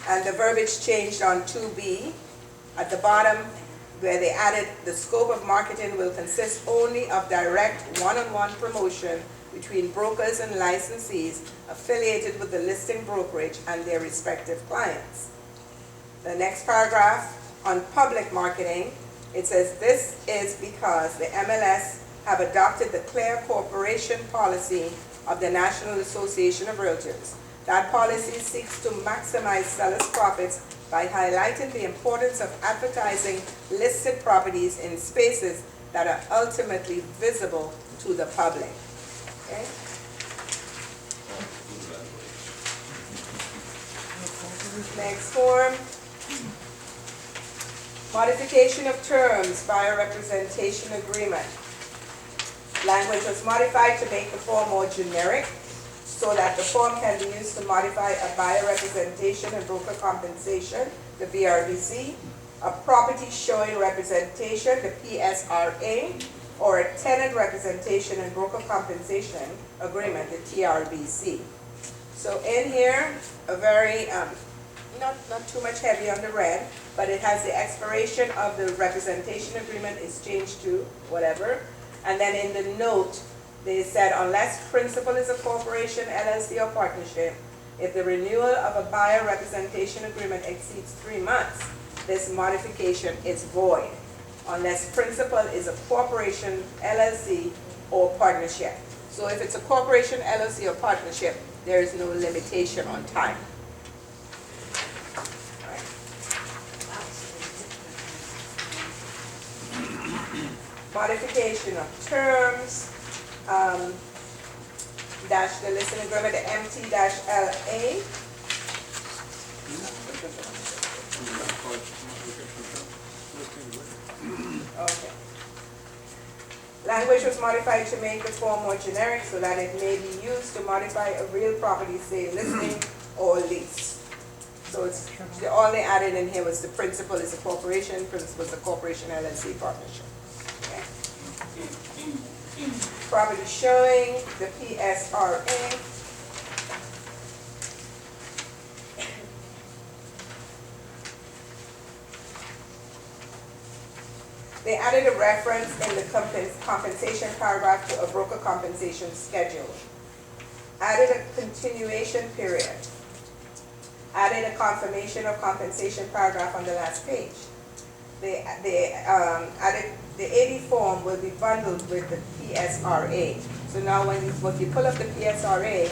and the verbiage changed on 2B. At the bottom, where they added, the scope of marketing will consist only of direct one-on-one promotion between brokers and licensees affiliated with the listing brokerage and their respective clients. The next paragraph on public marketing, it says, this is because the MLS have adopted the C.A.R. Corporation policy of the National Association of Realtors. That policy seeks to maximize sellers' profits by highlighting the importance of advertising listed properties in spaces that are ultimately visible to the public. Okay? Next form. Modification of terms by a representation agreement. Language was modified to make the form more generic so that the form can be used to modify a buyer representation and broker compensation, the BRBC, a property showing representation, the PSRA, or a tenant representation and broker compensation agreement, the TRBC. So in here, a very, not too much heavy on the red, but it has the expiration of the representation agreement is changed to whatever. And then in the note, they said unless principal is a corporation, LLC, or partnership, if the renewal of a buyer representation agreement exceeds 3 months, this modification is void. Unless principal is a corporation, LLC, or partnership. So if it's a corporation, LLC, or partnership, there is no limitation on time. Modification of terms, dash the listing agreement, the MT-LA. Okay. Language was modified to make the form more generic so that it may be used to modify a real property, say listing or lease. So it's all they added in here was the principal is a corporation, principal is a corporation, LLC, partnership. Okay. Property showing the PSRA. They added a reference in the compensation paragraph to a broker compensation schedule. Added a continuation period. Added a confirmation of compensation paragraph on the last page. They added the AD form will be bundled with the PSRA. So now when you pull up the PSRA,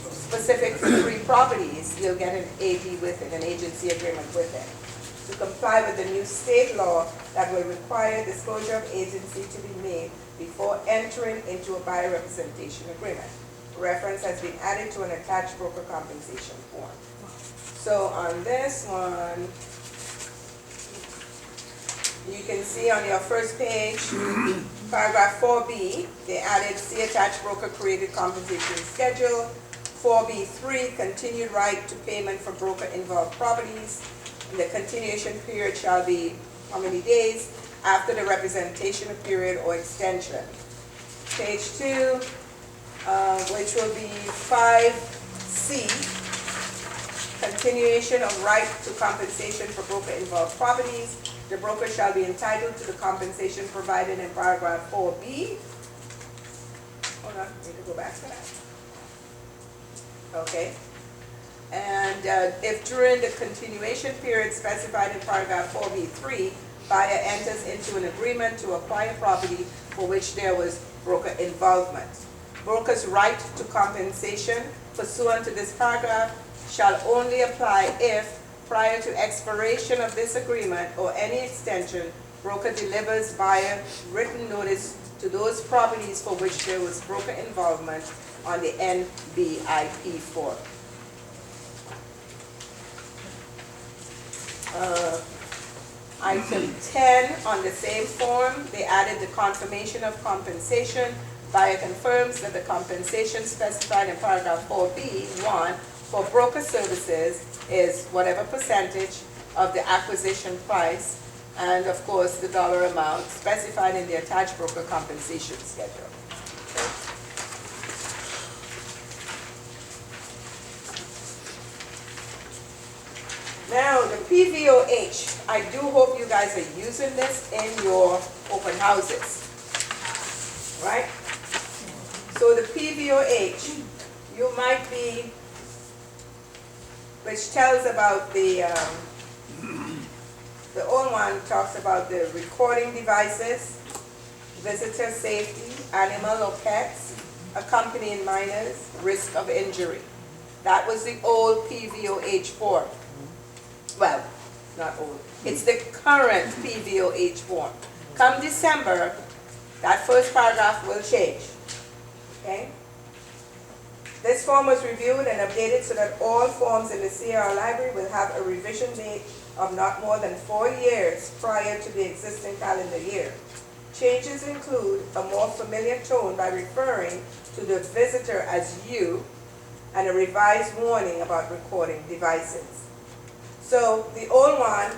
specific to 3 properties, you'll get an AD with it, an agency agreement with it. To comply with the new state law that will require disclosure of agency to be made before entering into a buyer representation agreement. Reference has been added to an attached broker compensation form. So on this one, you can see on your first page, Paragraph 4B, they added see attached broker created compensation schedule. 4B3, continued right to payment for broker involved properties. And the continuation period shall be how many days after the representation period or extension. Page 2, which will be 5C, continuation of right to compensation for broker involved properties. The broker shall be entitled to the compensation provided in paragraph 4B. Hold on, need to go back to that. Okay. And if during the continuation period specified in paragraph 4B3, buyer enters into an agreement to acquire property for which there was broker involvement. Broker's right to compensation pursuant to this paragraph shall only apply if, prior to expiration of this agreement or any extension, broker delivers buyer written notice to those properties for which there was broker involvement on the NBIP form. Item 10, on the same form, they added the confirmation of compensation. Buyer confirms that the compensation specified in paragraph 4B1 for broker services is whatever percentage of the acquisition price and of course the dollar amount specified in the attached broker compensation schedule. Now the PVOH, I do hope you guys are using this in your open houses, right? So the PVOH, you might be, which tells about the old one talks about the recording devices, visitor safety, animal or pets, accompanying minors, risk of injury. That was the old PVOH form. Well, not old. It's the current PVOH form. Come December, that first paragraph will change. Okay? This form was reviewed and updated so that all forms in the C.A.R. library will have a revision date of not more than 4 years prior to the existing calendar year. Changes include a more familiar tone by referring to the visitor as you and a revised warning about recording devices. So the old one,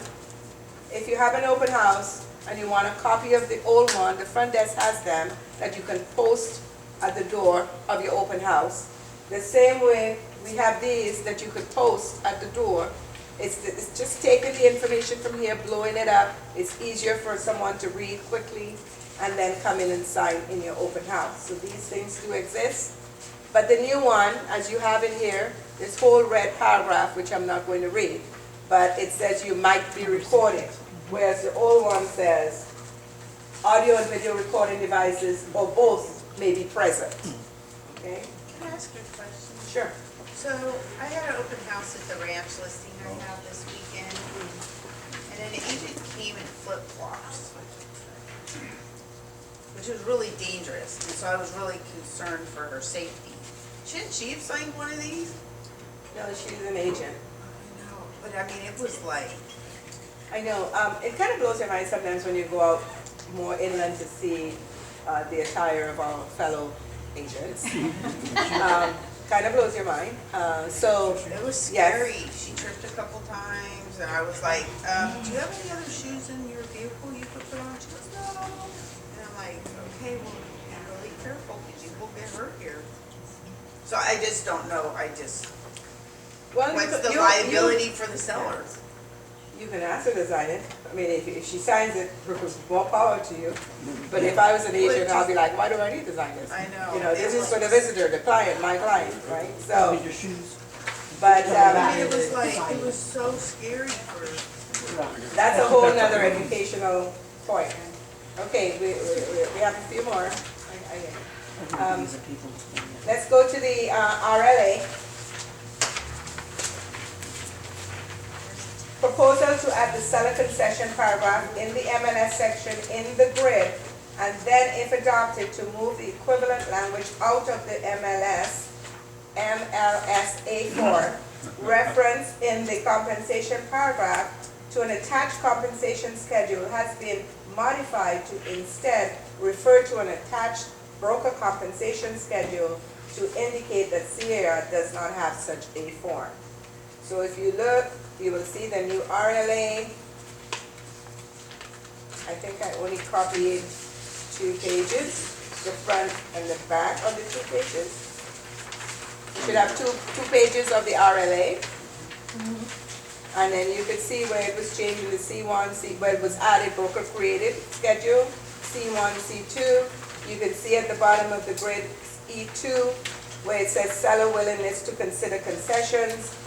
if you have an open house and you want a copy of the old one, the front desk has them that you can post at the door of your open house. The same way we have these that you could post at the door. It's just taking the information from here, blowing it up. It's easier for someone to read quickly and then come in and sign in your open house. So these things do exist. But the new one, as you have in here, this whole red paragraph, which I'm not going to read, but it says you might be recorded, whereas the old one says audio and video recording devices or both may be present. Okay? Can I ask you a question? Sure. So I had an open house at the ranch listing I have this weekend, and an agent came in flip-flops, which was really dangerous, and so I was really concerned for her safety. Shouldn't she have signed one of these? No, she's an agent. I know, but I mean, it was like, I know. It kind of blows your mind sometimes when you go out more inland to see the attire of our fellow agents. Kind of blows your mind. So it was scary. Yes. She tripped a couple times, and I was like, do you have any other shoes in your vehicle you could put on? She goes, no. And I'm like, okay, well, be really careful because you will get hurt here. So I just don't know. What's the liability for the seller? You can ask her to sign it. I mean, if she signs it, more power to you. But if I was an agent, I'll be like, why do I need to sign this? I know. You know, this is for the visitor, the client, my client, right? So, Your shoes. but I mean, it was like, it was so scary for. that's a whole nother educational point. Okay, we have a few more. Let's go to the RLA. Proposal to add the seller concession paragraph in the MLS section in the grid, and then if adopted, to move the equivalent language out of the MLSA4 reference in the compensation paragraph to an attached compensation schedule has been modified to instead refer to an attached broker compensation schedule to indicate that C.A.R. does not have such a form. So if you look, you will see the new RLA. I think I only copied 2 pages, the front and the back of the 2 pages. You should have two pages of the RLA. And then you could see where it was changed in the C1, where it was added broker created schedule, C1, C2. You can see at the bottom of the grid E2 where it says seller willingness to consider concessions.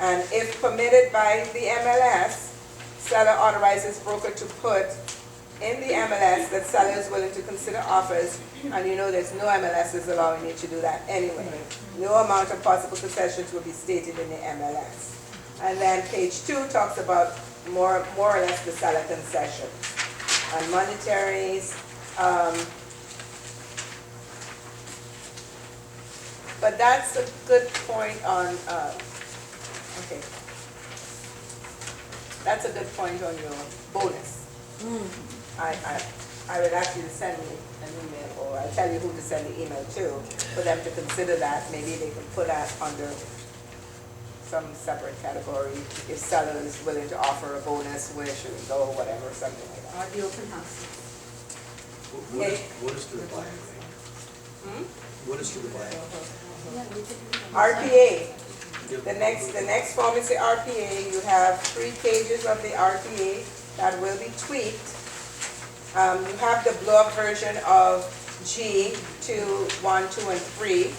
And if permitted by the MLS, seller authorizes broker to put in the MLS that seller is willing to consider offers. And you know there's no MLS is allowing you to do that anyway. No amount of possible concessions will be stated in the MLS. And then page 2 talks about more or less the seller concessions and monetaries. But that's a good point on, okay. That's a good point on your bonus. I would ask you to send me an email, or I'll tell you who to send the email to, for them to consider that. Maybe they can put that under some separate category. If seller is willing to offer a bonus, where should it go, whatever, something like that. Or the open house. What is to the buyer? What is to the buyer? RPA. The next form is the RPA. You have 3 pages of the RPA that will be tweaked. You have the blow-up version of G 2, 1, 2, and 3.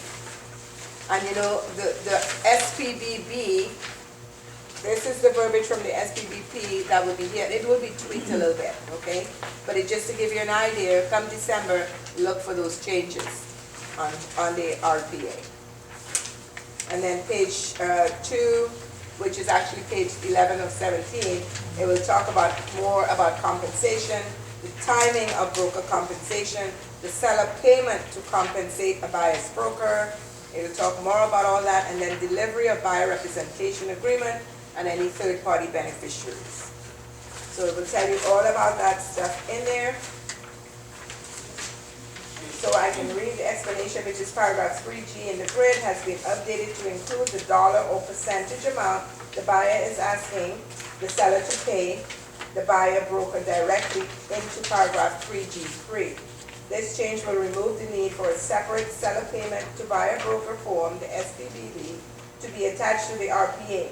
And you know, the SPBB, this is the verbiage from the SPBP that will be here. It will be tweaked a little bit, okay? But it just to give you an idea, come December, look for those changes on the RPA. And then page 2, which is actually page 11 of 17, it will talk about more about compensation, the timing of broker compensation, the seller payment to compensate a buyer's broker. It will talk more about all that, and then delivery of buyer representation agreement and any third-party beneficiaries. So it will tell you all about that stuff in there. So I can read the explanation, which is paragraph 3G in the grid has been updated to include the dollar or percentage amount the buyer is asking the seller to pay the buyer broker directly into paragraph 3G3. This change will remove the need for a separate seller payment to buyer broker form, the SPBB, to be attached to the RPA,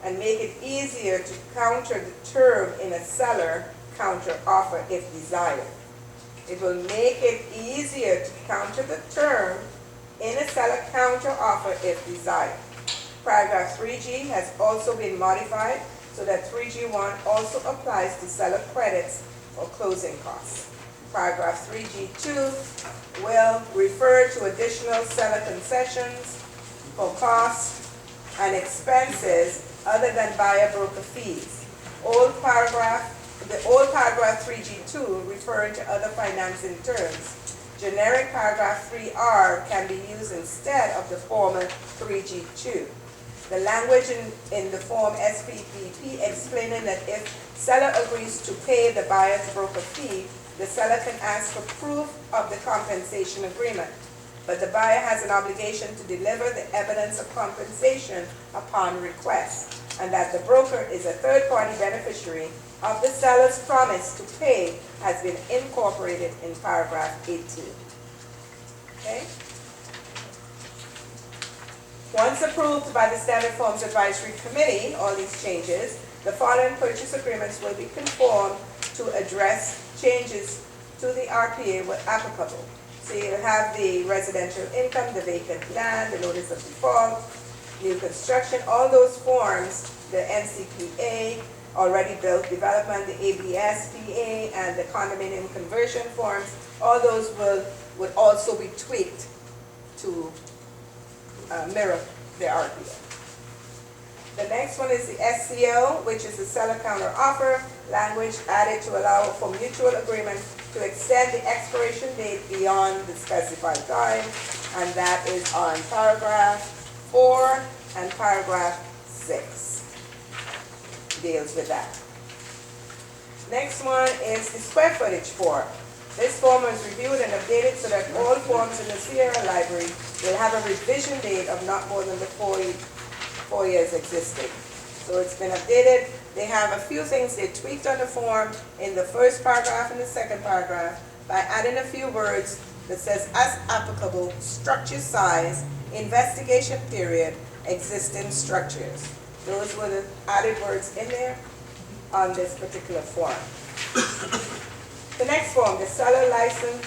and make it easier to counter the term in a seller counter offer if desired. It will make it easier to counter the term in a seller counter offer if desired. Paragraph 3G has also been modified so that 3G1 also applies to seller credits for closing costs. Paragraph 3G2 will refer to additional seller concessions for costs and expenses other than buyer broker fees. The old paragraph 3G2 referring to other financing terms. Generic paragraph 3R can be used instead of the former 3G2. The language in the form SPPP explaining that if seller agrees to pay the buyer's broker fee, the seller can ask for proof of the compensation agreement, but the buyer has an obligation to deliver the evidence of compensation upon request, and that the broker is a third-party beneficiary of the seller's promise to pay has been incorporated in paragraph 18. Okay? Once approved by the Standard Forms Advisory Committee, all these changes, the following purchase agreements will be conformed to address changes to the RPA where applicable. So you have the residential income, the vacant land, the notice of default, new construction, all those forms, the NCPA, already built development, the ABSPA, and the condominium conversion forms, all those would also be tweaked to mirror the RPA. The next one is the SCL, which is the seller counter offer, language added to allow for mutual agreement to extend the expiration date beyond the specified time, and that is on paragraph 4 and paragraph 6. Deals with that. Next one is the square footage form. This form was reviewed and updated so that all forms in the C.A.R. library will have a revision date of not more than the 4 years existing. So it's been updated. They have a few things they tweaked on the form in the first paragraph and the second paragraph by adding a few words that says, as applicable, structure size, investigation period, existing structures. Those were the added words in there on this particular form. The next form, the seller license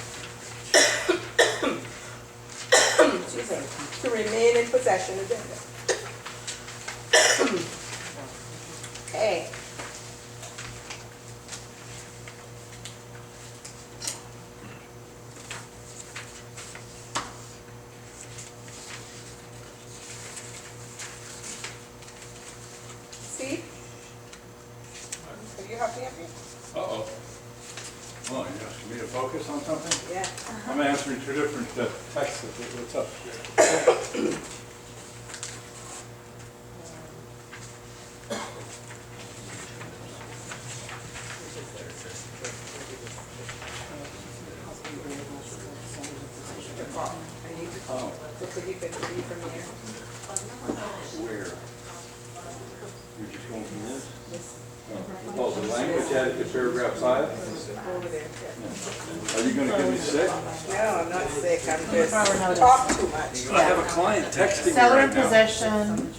excuse me, to remain in possession of business. Okay. Steve? Are you helping up here? Uh-oh. Oh, you're asking me to focus on something? Yeah. I'm answering two different texts. What's up? Oh. So could you read from here? Where? You're just going from this? Oh, the language added to paragraph 5? Over there. Are you gonna get me sick? No, I'm not sick, I'm just talk too much. I have a client texting me Seller right in now. possession,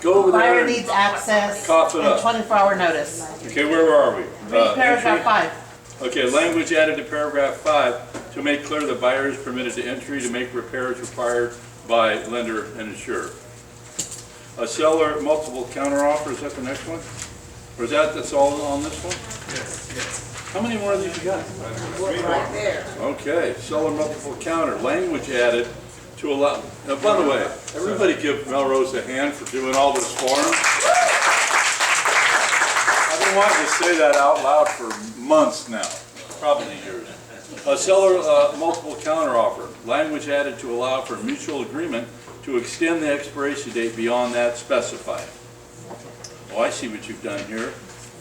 Go over there. buyer and needs access, Cough it and up. 24-hour notice. Okay, where are we? Read paragraph Entry? 5. Okay, language added to paragraph 5 to make clear the buyer is permitted to entry to make repairs required by lender and insurer. A seller, multiple counteroffer, is that the next one? Or is that's all on this one? Yes. How many more of these you got? Right there. Okay, seller multiple counter, language added to allow, now by the way, everybody give Melrose a hand for doing all this for him. I've been wanting to say that out loud for months now, probably years. A seller multiple counter offer, language added to allow for mutual agreement to extend the expiration date beyond that specified. Oh, I see what you've done here.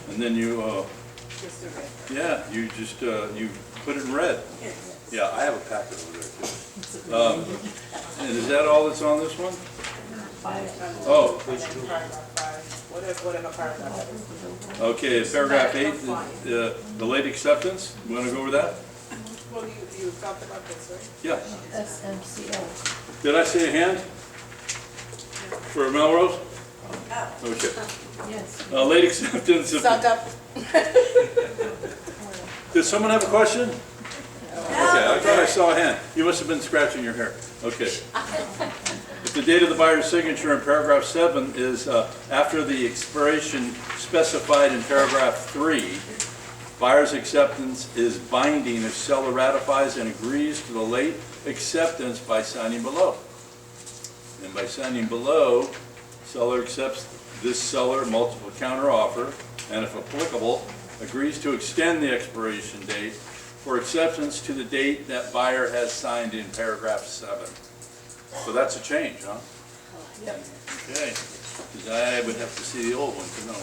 And then you, yeah, you just, you put it in red. Yeah, I have a packet over there too. And is that all that's on this one? Oh. Whatever paragraph. Okay, paragraph 8, the late acceptance. You want to go over that? Well, you talked about this, right? Yeah. SMCO. Did I say a hand? For Melrose? Okay. Yes. Late acceptance of. Suck up. Did someone have a question? Okay, I thought I saw a hand. You must have been scratching your hair. Okay. If the date of the buyer's signature in paragraph 7 is after the expiration specified in paragraph 3, buyer's acceptance is binding if seller ratifies and agrees to the late acceptance by signing below. And by signing below, seller accepts this seller multiple counter offer, and if applicable, agrees to extend the expiration date for acceptance to the date that buyer has signed in paragraph 7. So that's a change, huh? Yep. Okay, because I would have to see the old one to know.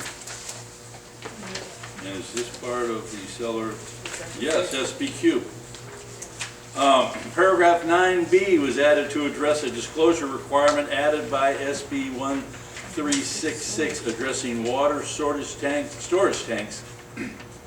And is this part of the seller? Yes, SBQ. Paragraph 9B was added to address a disclosure requirement added by SB 1366 addressing water storage tanks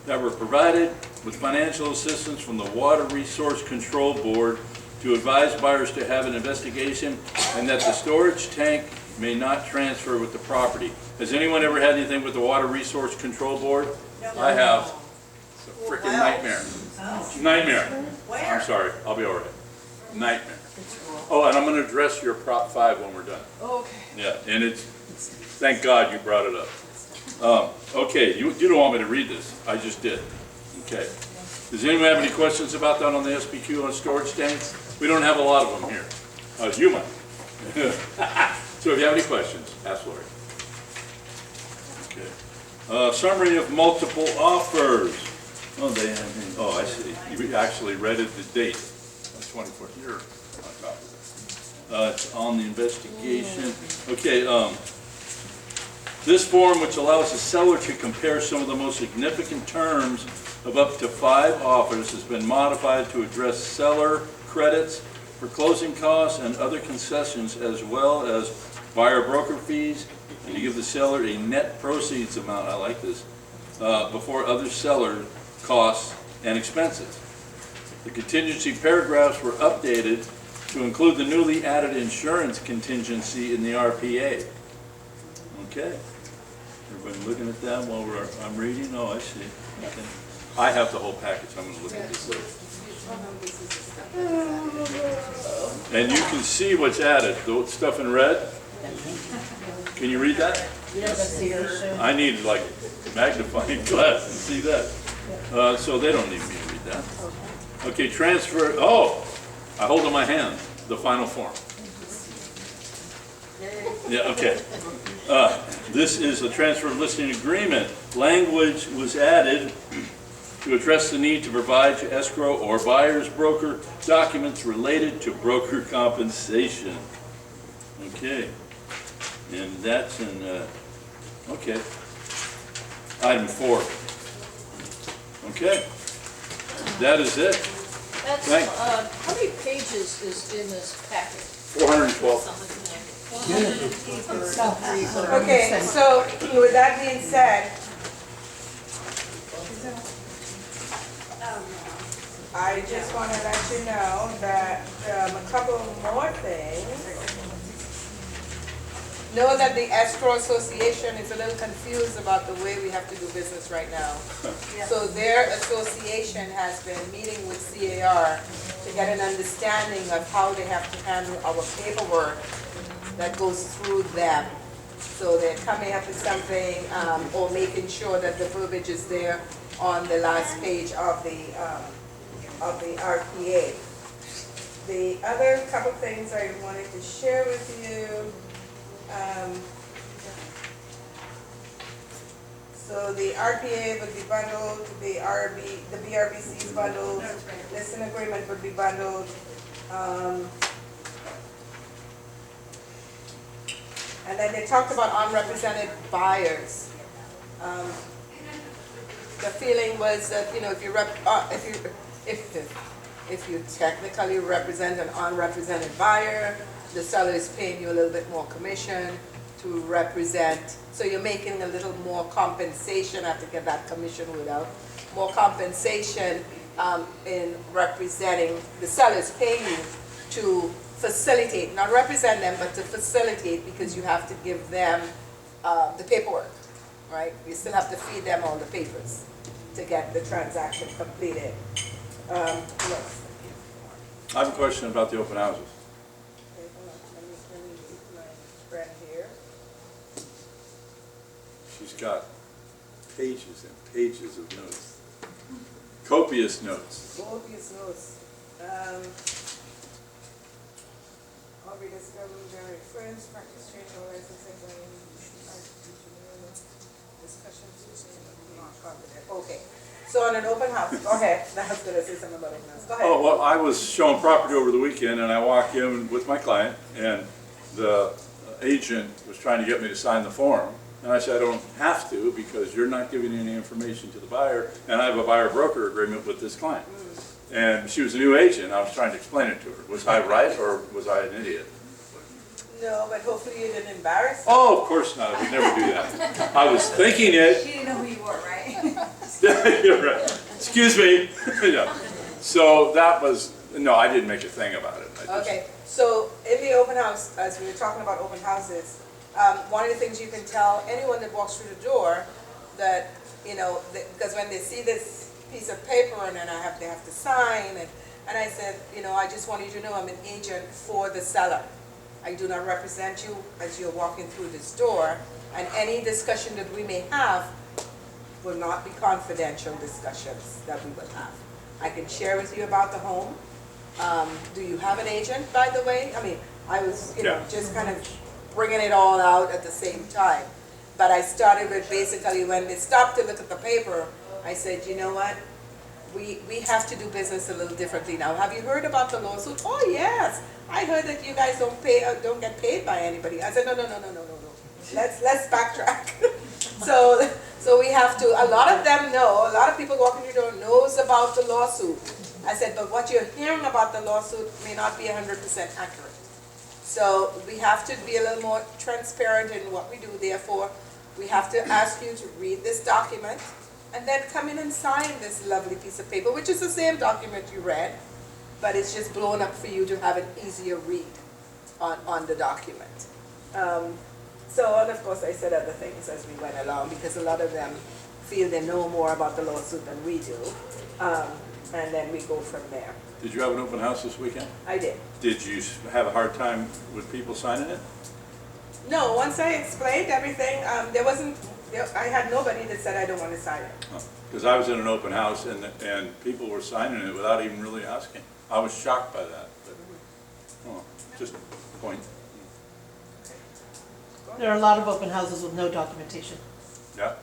that were provided with financial assistance from the Water Resource Control Board to advise buyers to have an investigation and that the storage tank may not transfer with the property. Has anyone ever had anything with the Water Resource Control Board? No. I have. It's a freaking nightmare. Nightmare. Where? I'm sorry, I'll be all right. Nightmare. Oh, and I'm going to address your Prop 5 when we're done. Okay. Yeah, and it's, thank God you brought it up. Okay, you don't want me to read this. I just did. Okay. Does anyone have any questions about that on the SBQ on storage tanks? We don't have a lot of them here. You might. So if you have any questions, ask Lori. Okay. Summary of multiple offers. Oh, I see. You actually read it the date. 24th year on top of it. It's on the investigation. Okay. This form, which allows the seller to compare some of the most significant terms of up to 5 offers, has been modified to address seller credits for closing costs and other concessions, as well as buyer broker fees, and to give the seller a net proceeds amount, I like this, before other seller costs and expenses. The contingency paragraphs were updated to include the newly added insurance contingency in the RPA. Okay. Everybody looking at that while I'm reading? Oh, I see. Okay. I have the whole package. I'm going to look at this later. And you can see what's added, the stuff in red. Can you read that? Yes. I need like a magnifying glass to see that. So they don't need me to read that. Okay, transfer, oh, I hold in my hand the final form. Yeah, okay. This is a transfer of listing agreement. Language was added to address the need to provide to escrow or buyer's broker documents related to broker compensation. Okay. And that's in, okay. Item 4. Okay. That is it. That's, Thanks. how many pages is in this packet? 412. Okay, so with that being said, I just want to let you know that a couple more things. Know that the Escrow Association is a little confused about the way we have to do business right now. So their association has been meeting with C.A.R. to get an understanding of how they have to handle our paperwork that goes through them. So they're coming up with something, or making sure that the verbiage is there on the last page of the RPA. The other couple things I wanted to share with you. So the RPA would be bundled, the BRBC's bundled, listing agreement would be bundled. And then they talked about unrepresented buyers. The feeling was that, you know, if you technically represent an unrepresented buyer, the seller is paying you a little bit more commission to represent. So you're making a little more compensation. I have to get that commission word out. More compensation in representing. The seller is paying you to facilitate, not represent them, but to facilitate, because you have to give them the paperwork, right? You still have to feed them all the papers to get the transaction completed. Yes. I have a question about the open houses. Okay, hold on. Let me get my friend here. She's got pages and pages of notes. Copious notes. Copious notes. I'll be discovering generate friends, practice change all licensing, discussions, not confident. Okay. So on an open house, go ahead. I was going to say something about open house. Go ahead. Oh, well, I was showing property over the weekend, and I walk in with my client, and the agent was trying to get me to sign the form. And I said, I don't have to, because you're not giving any information to the buyer, and I have a buyer-broker agreement with this client. And she was a new agent. I was trying to explain it to her. Was I right, or was I an idiot? No, but hopefully you didn't embarrass her. Oh, of course not. We never do that. I was thinking it. She didn't know who you were, right? You're right. Excuse me. Yeah. So that was, no, I didn't make a thing about it. Okay, so in the open house, as we were talking about open houses, one of the things you can tell anyone that walks through the door that, you know, because when they see this piece of paper and then they have to sign, and I said, you know, I just want you to know I'm an agent for the seller. I do not represent you as you're walking through this door, and any discussion that we may have will not be confidential discussions that we will have. I can share with you about the home. Do you have an agent, by the way? I mean, I was, you know, just kind of bringing it all out at the same time. But I started with basically when they stopped to look at the paper, I said, you know what? We have to do business a little differently now. Have you heard about the lawsuit? Oh yes, I heard that you guys don't get paid by anybody. I said, no. let's backtrack. So we have to, a lot of them know, a lot of people walking through the door knows about the lawsuit. I said, but what you're hearing about the lawsuit may not be 100% accurate. So we have to be a little more transparent in what we do. Therefore, we have to ask you to read this document and then come in and sign this lovely piece of paper, which is the same document you read, but it's just blown up for you to have an easier read on the document. And of course I said other things as we went along, because a lot of them feel they know more about the lawsuit than we do. And then we go from there. Did you have an open house this weekend? I did. Did you have a hard time with people signing it? No, once I explained everything, I had nobody that said I don't want to sign it. Because I was in an open house and people were signing it without even really asking. I was shocked by that. But, just a point. There are a lot of open houses with no documentation, Yeah,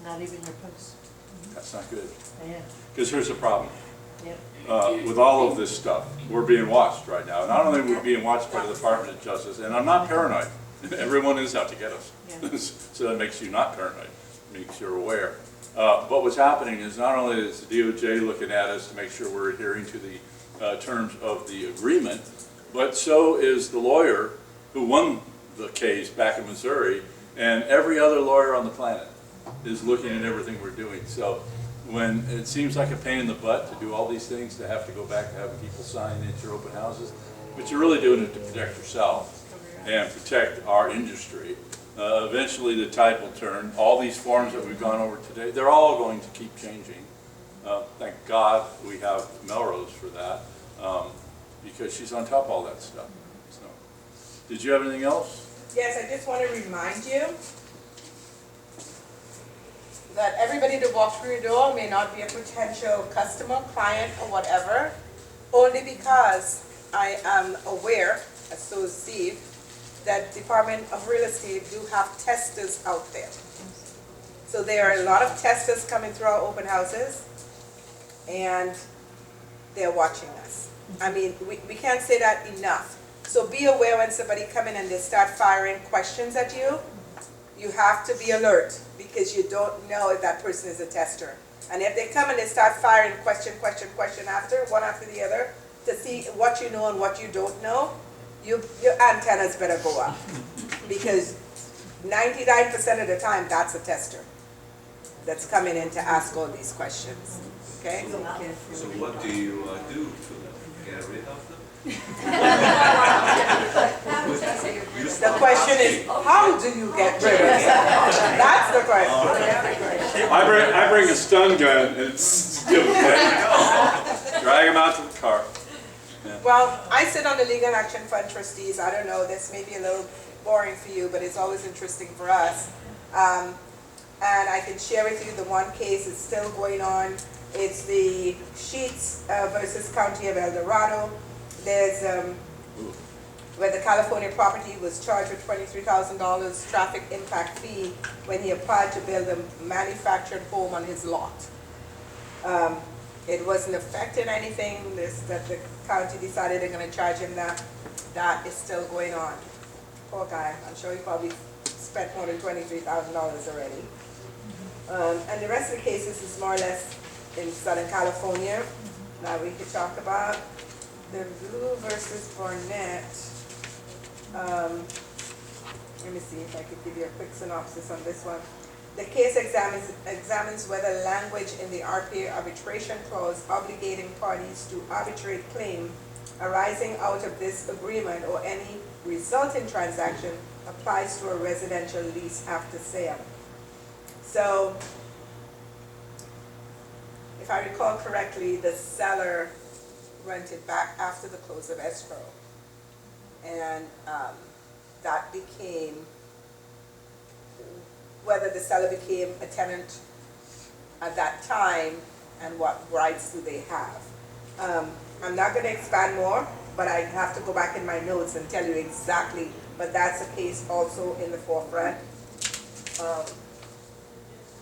not even your posts. that's not good. Yeah, Because here's the problem. yeah. With all of this stuff, we're being watched right now. Not only are we being watched by the Department of Justice, and I'm not paranoid. Everyone is out to get us. Yeah. So that makes you not paranoid, makes you aware. But what's happening is not only is the DOJ looking at us to make sure we're adhering to the terms of the agreement, but so is the lawyer who won the case back in Missouri, and every other lawyer on the planet is looking at everything we're doing. So when it seems like a pain in the butt to do all these things, to have to go back to having people sign at your open houses, but you're really doing it to protect yourself and protect our industry. Eventually the tide will turn. All these forms that we've gone over today, they're all going to keep changing. Thank God we have Melrose for that, because she's on top of all that stuff. So, did you have anything else? Yes, I just want to remind you that everybody that walks through your door may not be a potential customer, client, or whatever, only because I am aware, as so is Steve, that Department of Real Estate do have testers out there. So there are a lot of testers coming through our open houses, and they're watching us. I mean, we can't say that enough. So be aware when somebody come in and they start firing questions at you, you have to be alert, because you don't know if that person is a tester. And if they come and they start firing question after, one after the other, to see what you know and what you don't know, your antennas better go up. Because 99% of the time, that's a tester that's coming in to ask all these questions. Okay? So what do you do to them? Get rid of them? The question is, how do you get rid of it? That's the question. I bring a stun gun and still drag them out to the car. Yeah. Well, I sit on the Legal Action Fund trustees. I don't know, this may be a little boring for you, but it's always interesting for us. And I can share with you the one case is still going on. It's the Sheets versus County of El Dorado. There's where the California property was charged with $23,000 traffic impact fee when he applied to build a manufactured home on his lot. It wasn't affecting anything. That the county decided they're going to charge him that. That is still going on. Poor guy. I'm sure he probably spent more than $23,000 already. And the rest of the cases is more or less in Southern California. Now we could talk about the Blue versus Barnett. Let me see if I could give you a quick synopsis on this one. The case examines whether language in the RPA arbitration clause obligating parties to arbitrate claim arising out of this agreement or any resulting transaction applies to a residential lease after sale. So, if I recall correctly, the seller rented back after the close of escrow. And that became, whether the seller became a tenant at that time and what rights do they have. I'm not going to expand more, but I have to go back in my notes and tell you exactly, but that's a case also in the forefront.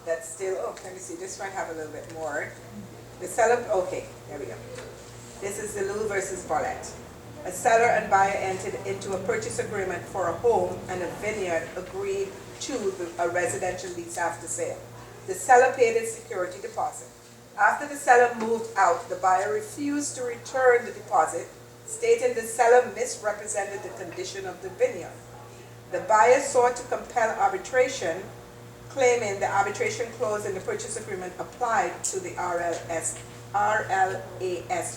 That's still, oh, let me see, this might have a little bit more. The seller, okay, there we go. This is the Lou versus Barlett. A seller and buyer entered into a purchase agreement for a home and a vineyard agreed to a residential lease after sale. The seller paid its security deposit. After the seller moved out, the buyer refused to return the deposit, stating the seller misrepresented the condition of the vineyard. The buyer sought to compel arbitration, claiming the arbitration clause in the purchase agreement applied to the RLAS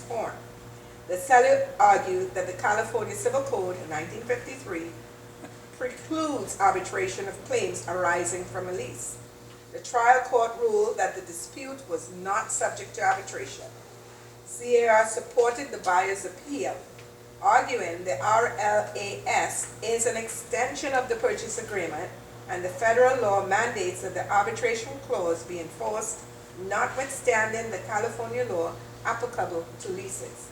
form. The seller argued that the California Civil Code in 1953 precludes arbitration of claims arising from a lease. The trial court ruled that the dispute was not subject to arbitration. C.A.R. supported the buyer's appeal, arguing the RLAS is an extension of the purchase agreement and the federal law mandates that the arbitration clause be enforced notwithstanding the California law applicable to leases.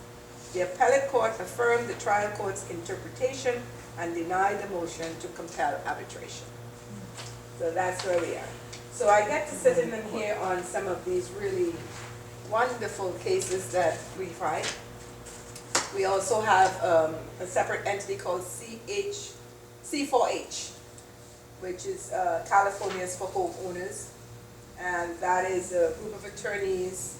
The appellate court affirmed the trial court's interpretation and denied the motion to compel arbitration. So that's where we are. So I get to sit in here on some of these really wonderful cases that we fight. We also have a separate entity called C4H, which is Californians for Homeowners. And that is a group of attorneys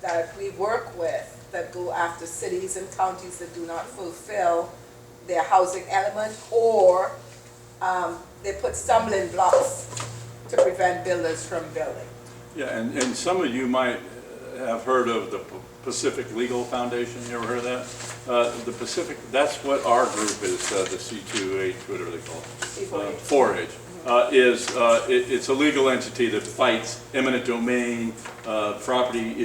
that we work with that go after cities and counties that do not fulfill their housing element, or they put stumbling blocks to prevent builders from building. Yeah, and some of you might have heard of the Pacific Legal Foundation. You ever heard of that? The Pacific, that's what our group is, the C2H, whatever they call it. 4H. It's a legal entity that fights eminent domain, property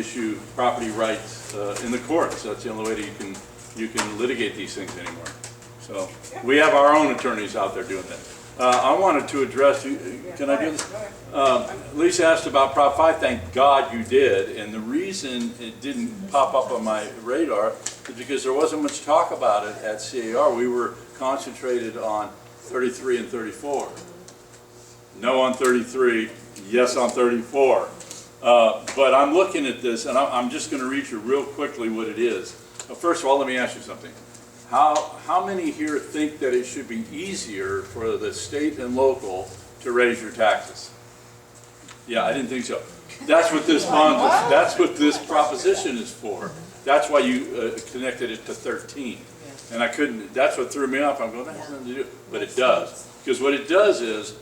rights in the courts. That's the only way that you can litigate these things anymore. So we have our own attorneys out there doing that. I wanted to address, can I do this? Lisa asked about Prop 5. Thank God you did. And the reason it didn't pop up on my radar is because there wasn't much talk about it at C.A.R. We were concentrated on 33 and 34. No on 33, yes on 34. But I'm looking at this, and I'm just going to read you real quickly what it is. First of all, let me ask you something. How many here think that it should be easier for the state and local to raise your taxes? Yeah, I didn't think so. That's what this bond, that's what this proposition is for. That's why you connected it to 13. And I couldn't, that's what threw me off. I'm going, that has nothing to do. But it does. Because what it does is,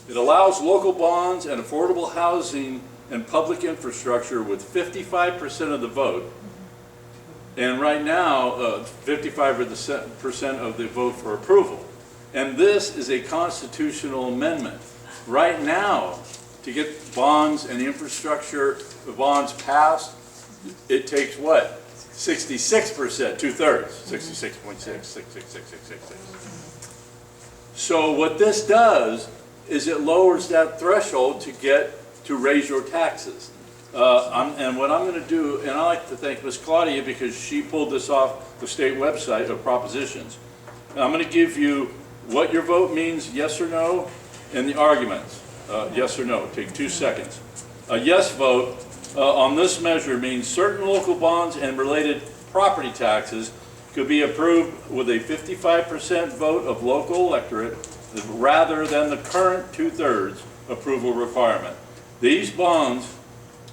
it allows local bonds and affordable housing and public infrastructure with 55% of the vote. And right now, 55% of the vote for approval. And this is a constitutional amendment. Right now, to get bonds and infrastructure, the bonds passed, it takes what? 66%, 2/3, 66.6, 66666. So what this does is it lowers that threshold to raise your taxes. And what I'm going to do, and I like to thank Ms. Claudia because she pulled this off the state website of propositions. And I'm going to give you what your vote means, yes or no, and the arguments, yes or no. Take 2 seconds. A yes vote on this measure means certain local bonds and related property taxes could be approved with a 55% vote of local electorate rather than the current 2/3 approval requirement. These bonds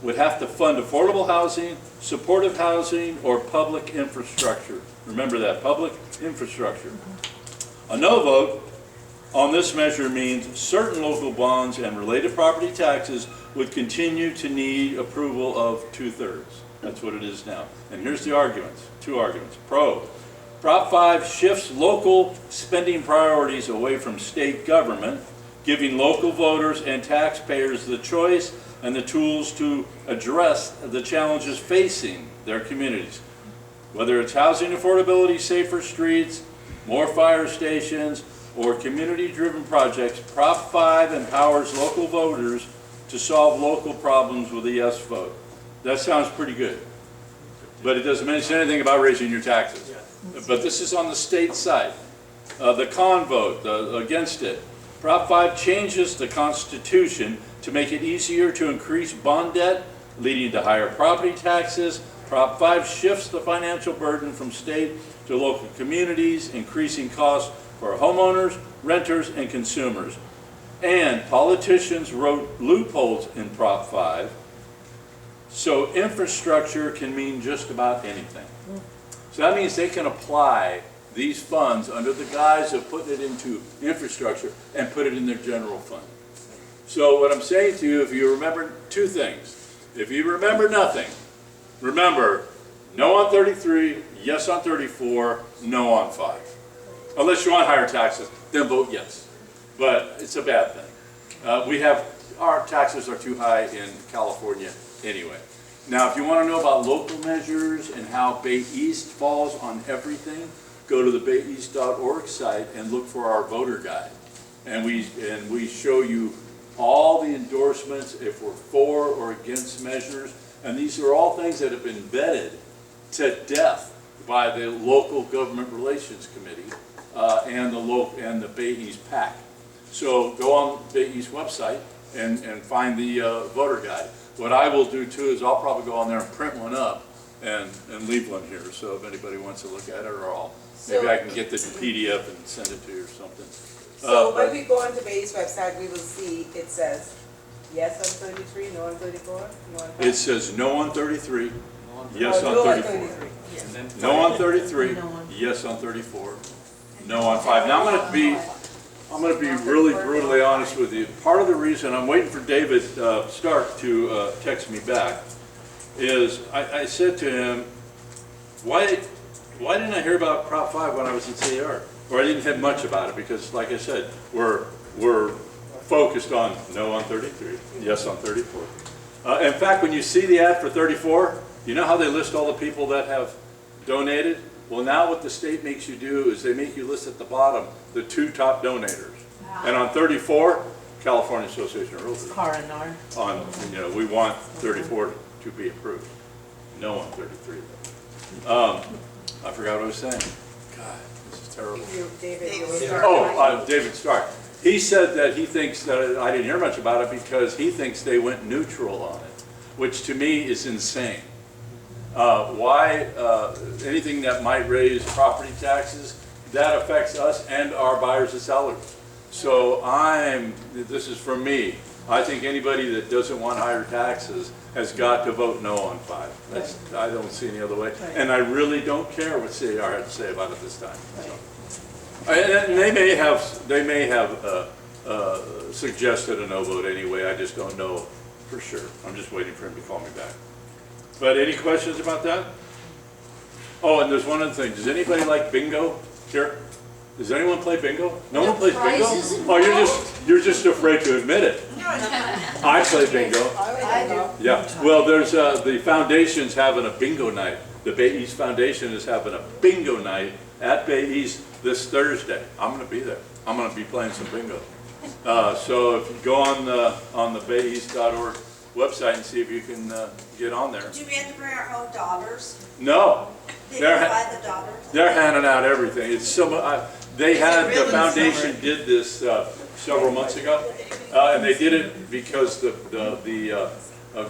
would have to fund affordable housing, supportive housing, or public infrastructure. Remember that, public infrastructure. A no vote on this measure means certain local bonds and related property taxes would continue to need approval of 2/3. That's what it is now. And here's the arguments, 2 arguments. Prop 5 shifts local spending priorities away from state government, giving local voters and taxpayers the choice and the tools to address the challenges facing their communities. Whether it's housing affordability, safer streets, more fire stations, or community-driven projects, Prop 5 empowers local voters to solve local problems with a yes vote. That sounds pretty good, but it doesn't mention anything about raising your taxes. But this is on the state side. The con vote, against it. Prop 5 changes the Constitution to make it easier to increase bond debt, leading to higher property taxes, Prop 5 shifts the financial burden from state to local communities, increasing costs for homeowners, renters, and consumers. And politicians wrote loopholes in Prop 5, so infrastructure can mean just about anything. So that means they can apply these funds under the guise of putting it into infrastructure and put it in their general fund. So what I'm saying to you, if you remember two things. If you remember nothing, remember no on 33, yes on 34, no on 5. Unless you want higher taxes, then vote yes. But it's a bad thing. Our taxes are too high in California anyway. Now, if you want to know about local measures and how Bay East falls on everything, go to the bayeast.org site and look for our voter guide. And we show you all the endorsements if we're for or against measures. And these are all things that have been vetted to death by the local government relations committee and the Bay East PAC. So go on the Bay East website and find the voter guide. What I will do too is I'll probably go on there and print one up and leave one here. So if anybody wants to look at it, or maybe I can get the PDF and send it to you or something. So when we go onto Bay's website, we will see it says yes on 33, no on 34, no on 5. It says no on 33, yes on no 34. 33. And then No on 33, yes on 34, no on 5. Now I'm going to be really brutally honest with you. Part of the reason I'm waiting for David Stark to text me back is I said to him, why didn't I hear about Prop 5 when I was in C.A.R.? Or I didn't have much about it because, like I said, we're focused on no on 33, yes on 34. In fact, when you see the ad for 34, you know how they list all the people that have donated? Well, now what the state makes you do is they make you list at the bottom the 2 top donators. And on 34, California Association of Realtors. R&R. We want 34 to be approved. No on 33. I forgot what I was saying. God, this is terrible. David Stark. He said that he thinks that, I didn't hear much about it because he thinks they went neutral on it, which to me is insane. Why anything that might raise property taxes, that affects us and our buyers and sellers. So this is from me, I think anybody that doesn't want higher taxes has got to vote no on 5. I don't see any other way. And I really don't care what C.A.R. had to say about it this time. So. And they may have suggested a no vote anyway, I just don't know for sure. I'm just waiting for him to call me back. But any questions about that? Oh, and there's one other thing. Does anybody like bingo here? Does anyone play bingo? No one plays bingo? Oh, you're just afraid to admit it. I play bingo. I do. Yeah. Well, there's the foundation's having a bingo night. The Bay East Foundation is having a bingo night at Bay East this Thursday. I'm going to be there. I'm going to be playing some bingo. So if you go on the bayeast.org website and see if you can get on there. Do we have to bring our own daughters? No. Did you buy the daughters? They're handing out everything. It's so the foundation did this several months ago, and they did it because the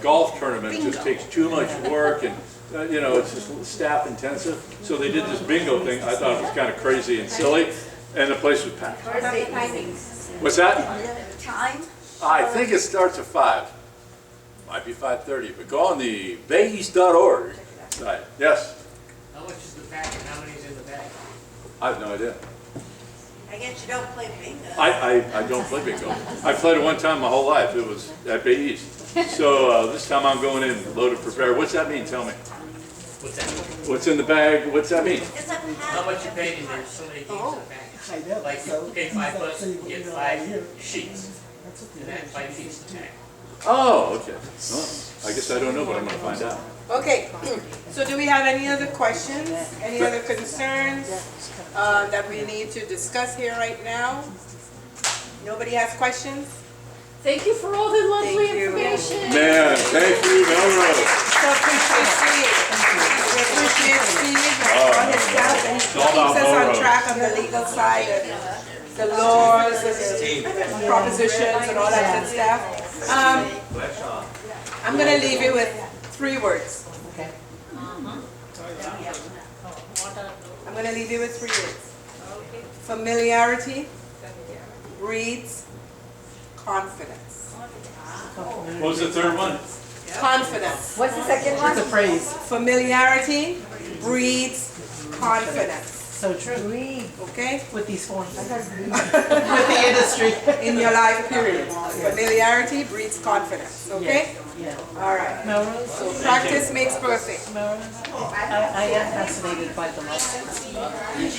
golf tournament just takes too much work, and it's just staff intensive. So they did this bingo thing. I thought it was kind of crazy and silly, and the place was packed. Where's the timings? What's that? Time? I think it starts at 5. Might be 5:30, but go on the bayeast.org site. Yes? How much is the pack and how many's in the bag? I have no idea. I guess you don't play bingo. I don't play bingo. I played it one time my whole life. It was at Bay East. So this time I'm going in loaded prepared. What's that mean? Tell me. What's that? What's in the bag? What's that mean? It's a How much you paid and there's so many things in the bag. Like you pay $5, you get 5 sheets. And that 5 sheets the tag. Oh, okay. Well, I guess I don't know, but I'm going to find out. Okay, so do we have any other questions, any other concerns that we need to discuss here right now? Nobody has questions? Thank you for all the lovely Thank you. information. Man, thank you, Melrose. So appreciate Steve. We appreciate Steve and all his staff, and he keeps us on track on the legal side, and the laws, and the propositions, and all that good stuff. I'm gonna leave you with 3 words. Okay. I'm gonna leave you with 3 words. Familiarity breeds confidence. What was the third one? Confidence. What's the second one? Familiarity breeds confidence. So true. Okay? With these forms. With the industry. In your life period. Familiarity breeds confidence. Okay? Yeah. All right. Melrose? So practice makes perfect. Melrose? I am fascinated by the lessons. And you